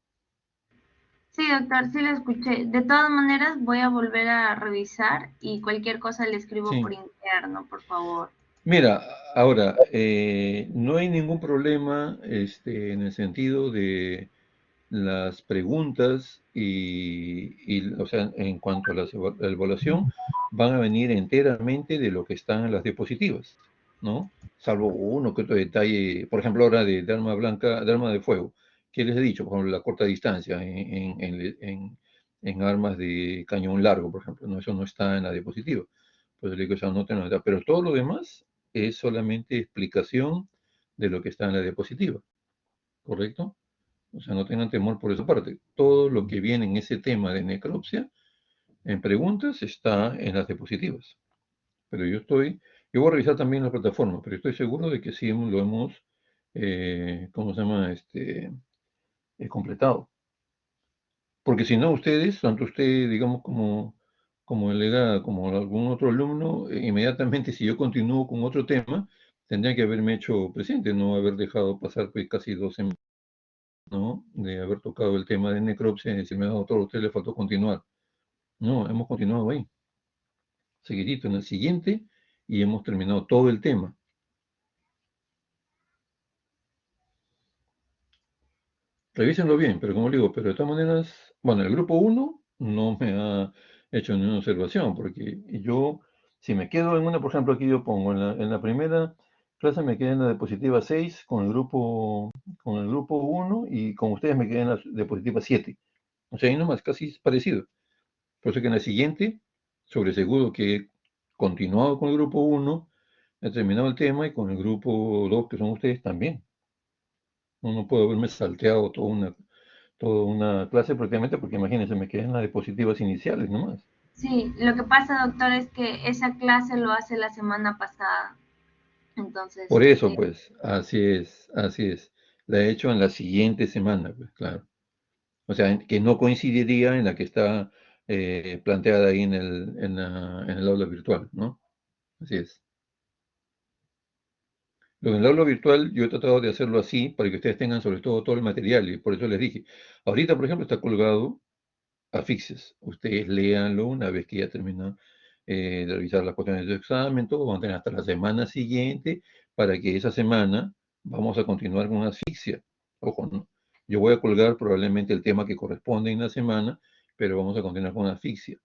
Speaker 4: Sí, doctor, sí lo escuché. De todas maneras, voy a volver a revisar y cualquier cosa le escribo por
Speaker 1: Sí.
Speaker 4: interno, por favor.
Speaker 1: Mira, ahora, no hay ningún problema en el sentido de las preguntas o sea, en cuanto a la evaluación, van a venir enteramente de lo que están en las diapositivas, ¿no? Salvo uno que otro detalle, por ejemplo, ahora de arma blanca, de arma de fuego. ¿Qué les he dicho? Por ejemplo, la corta distancia en armas de cañón largo, por ejemplo, ¿no? Eso no está en la diapositiva. Pues le digo, o sea, no tengo nada. Pero todo lo demás es solamente explicación de lo que está en la diapositiva, ¿correcto? O sea, no tengan temor por esa parte. Todo lo que viene en ese tema de necropsia, en preguntas, está en las diapositivas. Pero yo voy a revisar también la plataforma, pero estoy seguro de que sí lo hemos, ¿cómo se llama? Completado. Porque si no, ustedes, tanto usted, digamos, como el como algún otro alumno, inmediatamente si yo continúo con otro tema, tendría que haberme hecho presente, no haber dejado pasar pues casi 2 semanas, ¿no? De haber tocado el tema de necropsia y decirme, no, doctor, a usted le faltó continuar. No, hemos continuado ahí, seguidito en el siguiente, y hemos terminado todo el tema. Revísenlo bien, pero como digo, pero de todas maneras, bueno, el grupo 1 no me ha hecho ninguna observación, porque yo, si me quedo en una, por ejemplo, aquí yo pongo, en la primera clase me quedé en la diapositiva 6 con el grupo 1 y con ustedes me quedé en la diapositiva 7. O sea, ahí nomás, casi es parecido. Por eso que en la siguiente, sobre seguro que he continuado con el grupo 1, he terminado el tema y con el grupo 2, que son ustedes, también. No puedo haberme salteado toda una clase prácticamente porque imagínense, me quedé en las diapositivas iniciales nomás.
Speaker 4: Sí, lo que pasa, doctor, es que esa clase lo hace la semana pasada. Entonces,
Speaker 1: Por eso, pues, así es, así es. La he hecho en la siguiente semana, pues, claro. O sea, que no coincidiría en la que está planteada ahí en el aula virtual, ¿no? Así es. Lo del aula virtual yo he tratado de hacerlo así para que ustedes tengan sobre todo el material y por eso les dije. Ahorita, por ejemplo, está colgado asfixias. Ustedes léanlo una vez que ya terminan de revisar las cuestiones de su examen, todo, van a tener hasta la semana siguiente para que esa semana vamos a continuar con asfixia. Ojo, ¿no? Yo voy a colgar probablemente el tema que corresponde en la semana, pero vamos a continuar con asfixia.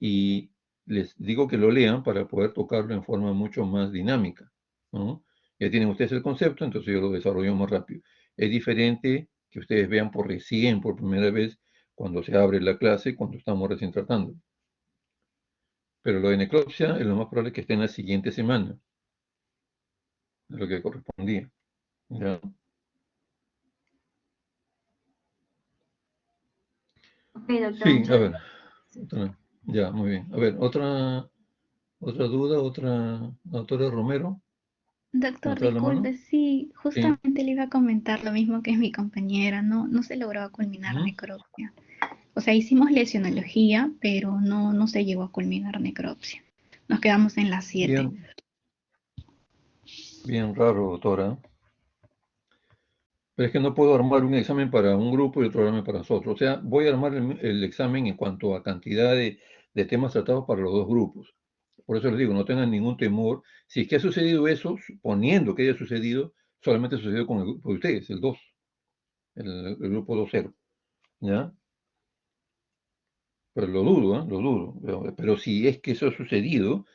Speaker 1: Y les digo que lo lean para poder tocarlo en forma mucho más dinámica, ¿no? Ya tienen ustedes el concepto, entonces yo lo desarrollo más rápido. Es diferente que ustedes vean por primera vez, cuando se abre la clase, cuando estamos recién tratando. Pero lo de necropsia es lo más probable que esté en la siguiente semana, de lo que correspondía. ¿Ya?
Speaker 4: ok, doctor,
Speaker 1: Sí, a
Speaker 4: muchas
Speaker 1: ver,
Speaker 4: gracias.
Speaker 1: ya, muy bien. A ver, otra duda, otra, doctora Romero,
Speaker 5: Doctor,
Speaker 1: levantar la mano.
Speaker 5: disculpe, sí,
Speaker 1: Sí.
Speaker 5: justamente le iba a comentar lo mismo que mi compañera, no se logró culminar
Speaker 1: Ujú.
Speaker 5: necropsia. O sea, hicimos lesionología, pero no se llegó a culminar necropsia. Nos quedamos en las 7.
Speaker 1: Bien, bien raro, doctora. Pero es que no puedo armar un examen para un grupo y otro examen para nosotros. O sea, voy a armar el examen en cuanto a cantidad de temas tratados para los dos grupos. Por eso les digo, no tengan ningún temor. Si es que ha sucedido eso, suponiendo que haya sucedido, solamente sucedió con el grupo de ustedes, el 2, el grupo 2-0. ¿Ya? Pero lo dudo, ¿eh? Lo dudo. Pero si es que eso ha sucedido,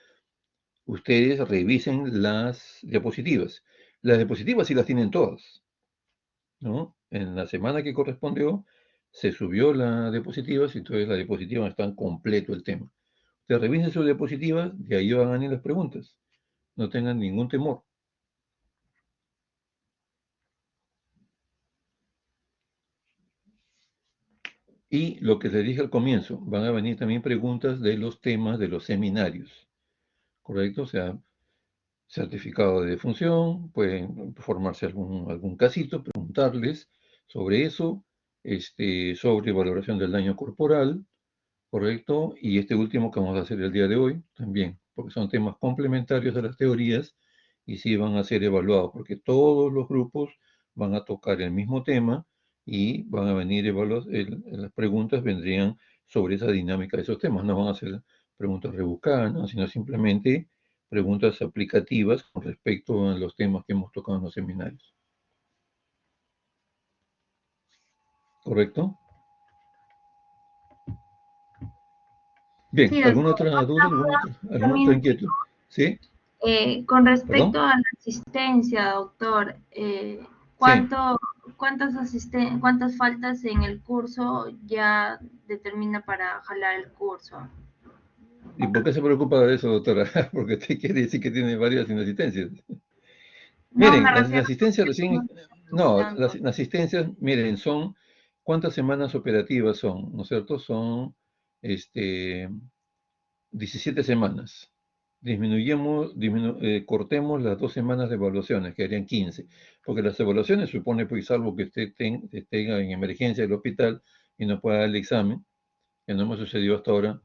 Speaker 1: ustedes revisen las diapositivas. Las diapositivas sí las tienen todas, ¿no? En la semana que correspondió, se subió la diapositiva, y entonces la diapositiva está en completo el tema. Ustedes revisen sus diapositivas, de ahí van a venir las preguntas. No tengan ningún temor. Y lo que les dije al comienzo, van a venir también preguntas de los temas de los seminarios, ¿correcto? O sea, certificado de defunción, pueden formarse algún casito, preguntarles sobre eso, sobre valoración del daño corporal, ¿correcto? Y este último que vamos a hacer el día de hoy también, porque son temas complementarios a las teorías y sí van a ser evaluados, porque todos los grupos van a tocar el mismo tema y van a venir evaluados, las preguntas vendrían sobre esa dinámica de esos temas, no van a ser preguntas rebuscadas, ¿no? Sino simplemente preguntas aplicativas con respecto a los temas que hemos tocado en los seminarios. ¿Correcto? Bien,
Speaker 4: Sí,
Speaker 1: ¿alguna
Speaker 4: doctor.
Speaker 1: otra duda? ¿Alguna otra
Speaker 4: También,
Speaker 1: inquietud? ¿Sí?
Speaker 4: con respecto
Speaker 1: ¿Perdón?
Speaker 4: a la asistencia, doctor,
Speaker 1: Sí.
Speaker 4: ¿cuántas faltas en el curso ya determina para jalar el curso?
Speaker 1: ¿Y por qué se preocupa de eso, doctora? Porque usted quiere decir que tiene varias inasistencias.
Speaker 4: No, me
Speaker 1: Miren, la
Speaker 4: refiero
Speaker 1: asistencia
Speaker 4: a
Speaker 1: recién, no, las asistencias, miren, son, ¿cuántas semanas operativas son? ¿No es cierto? Son, 17 semanas. Cortemos las 2 semanas de evaluaciones, que harían 15, porque las evaluaciones supone, pues, salvo que usted tenga en emergencia del hospital y no pueda dar el examen, que no me sucedió hasta ahora,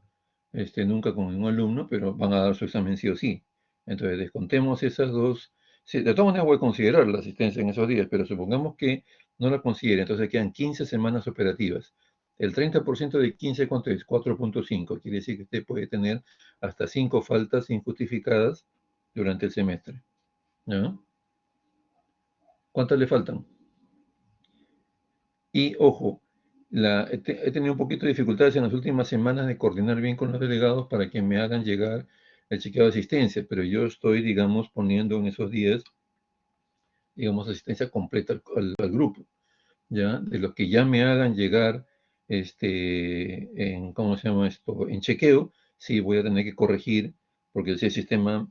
Speaker 1: nunca con ningún alumno, pero van a dar su examen sí o sí. Entonces, descontemos esas dos. Sí, de todas maneras voy a considerar la asistencia en esos días, pero supongamos que no la considere, entonces quedan 15 semanas operativas. El 30% de 15, ¿cuánto es? 4.5. Quiere decir que usted puede tener hasta 5 faltas injustificadas durante el semestre. ¿No? ¿Cuántas le faltan? Y ojo, he tenido un poquito de dificultades en las últimas semanas de coordinar bien con los delegados para que me hagan llegar el chequeo de asistencia, pero yo estoy, digamos, poniendo en esos días, digamos, asistencia completa al grupo, ¿ya? De los que ya me hagan llegar, ¿cómo se llama esto? En chequeo, sí voy a tener que corregir, porque el sistema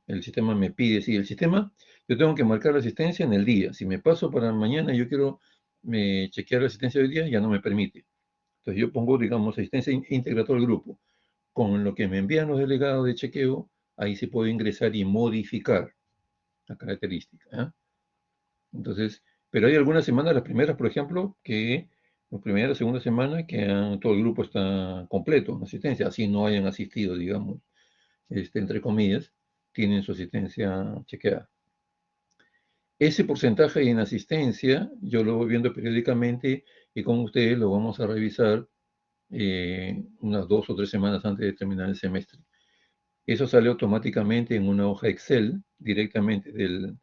Speaker 1: me pide, sí, el sistema, yo tengo que marcar la asistencia en el día. Si me paso para mañana, yo quiero chequear la asistencia del día, ya no me permite. Entonces yo pongo, digamos, asistencia íntegra a todo el grupo. Con lo que me envían los delegados de chequeo, ahí se puede ingresar y modificar la característica. ¿Ah? Entonces, pero hay algunas semanas, las primeras, por ejemplo, que la primera, segunda semana, que todo el grupo está completo en asistencia, así no hayan asistido, digamos, entre comillas, tienen su asistencia chequeada. Ese porcentaje de inasistencia, yo lo voy viendo periódicamente y con ustedes lo vamos a revisar unas 2 o 3 semanas antes de terminar el semestre. Eso sale automáticamente en una hoja Excel directamente de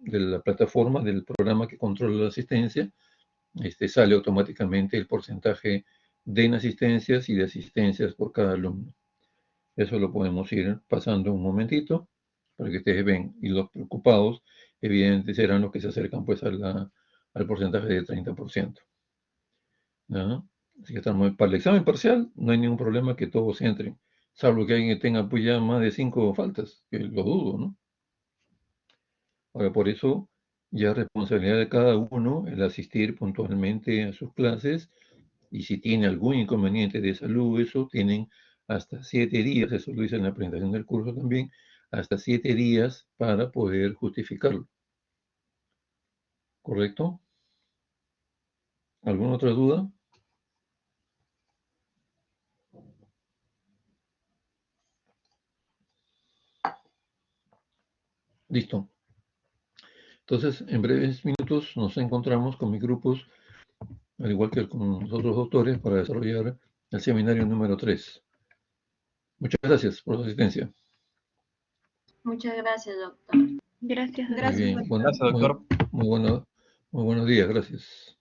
Speaker 1: la plataforma, del programa que controla la asistencia. Sale automáticamente el porcentaje de inasistencias y de asistencias por cada alumno. Eso lo podemos ir pasando un momentito para que ustedes ven. Y los preocupados, evidentemente, serán los que se acercan pues al porcentaje del 30%. ¿No? Así que para el examen parcial no hay ningún problema que todos entren, salvo que alguien tenga pues ya más de 5 faltas, que lo dudo, ¿no? Ahora, por eso ya es responsabilidad de cada uno el asistir puntualmente a sus clases y si tiene algún inconveniente de salud, eso tienen hasta 7 días, eso lo dice en la presentación del curso también, hasta 7 días para poder justificarlo. ¿Correcto? ¿Alguna otra duda? Listo. Entonces, en breves minutos nos encontramos con mis grupos, al igual que con los otros doctores, para desarrollar el seminario número 3. Muchas gracias por su asistencia.
Speaker 4: Muchas gracias, doctor.
Speaker 5: Gracias,
Speaker 1: Muy
Speaker 5: doctor.
Speaker 3: Gracias,
Speaker 1: bien.
Speaker 3: doctor.
Speaker 1: Bueno,
Speaker 6: Gracias, doctor.
Speaker 1: muy buenos días. Gracias.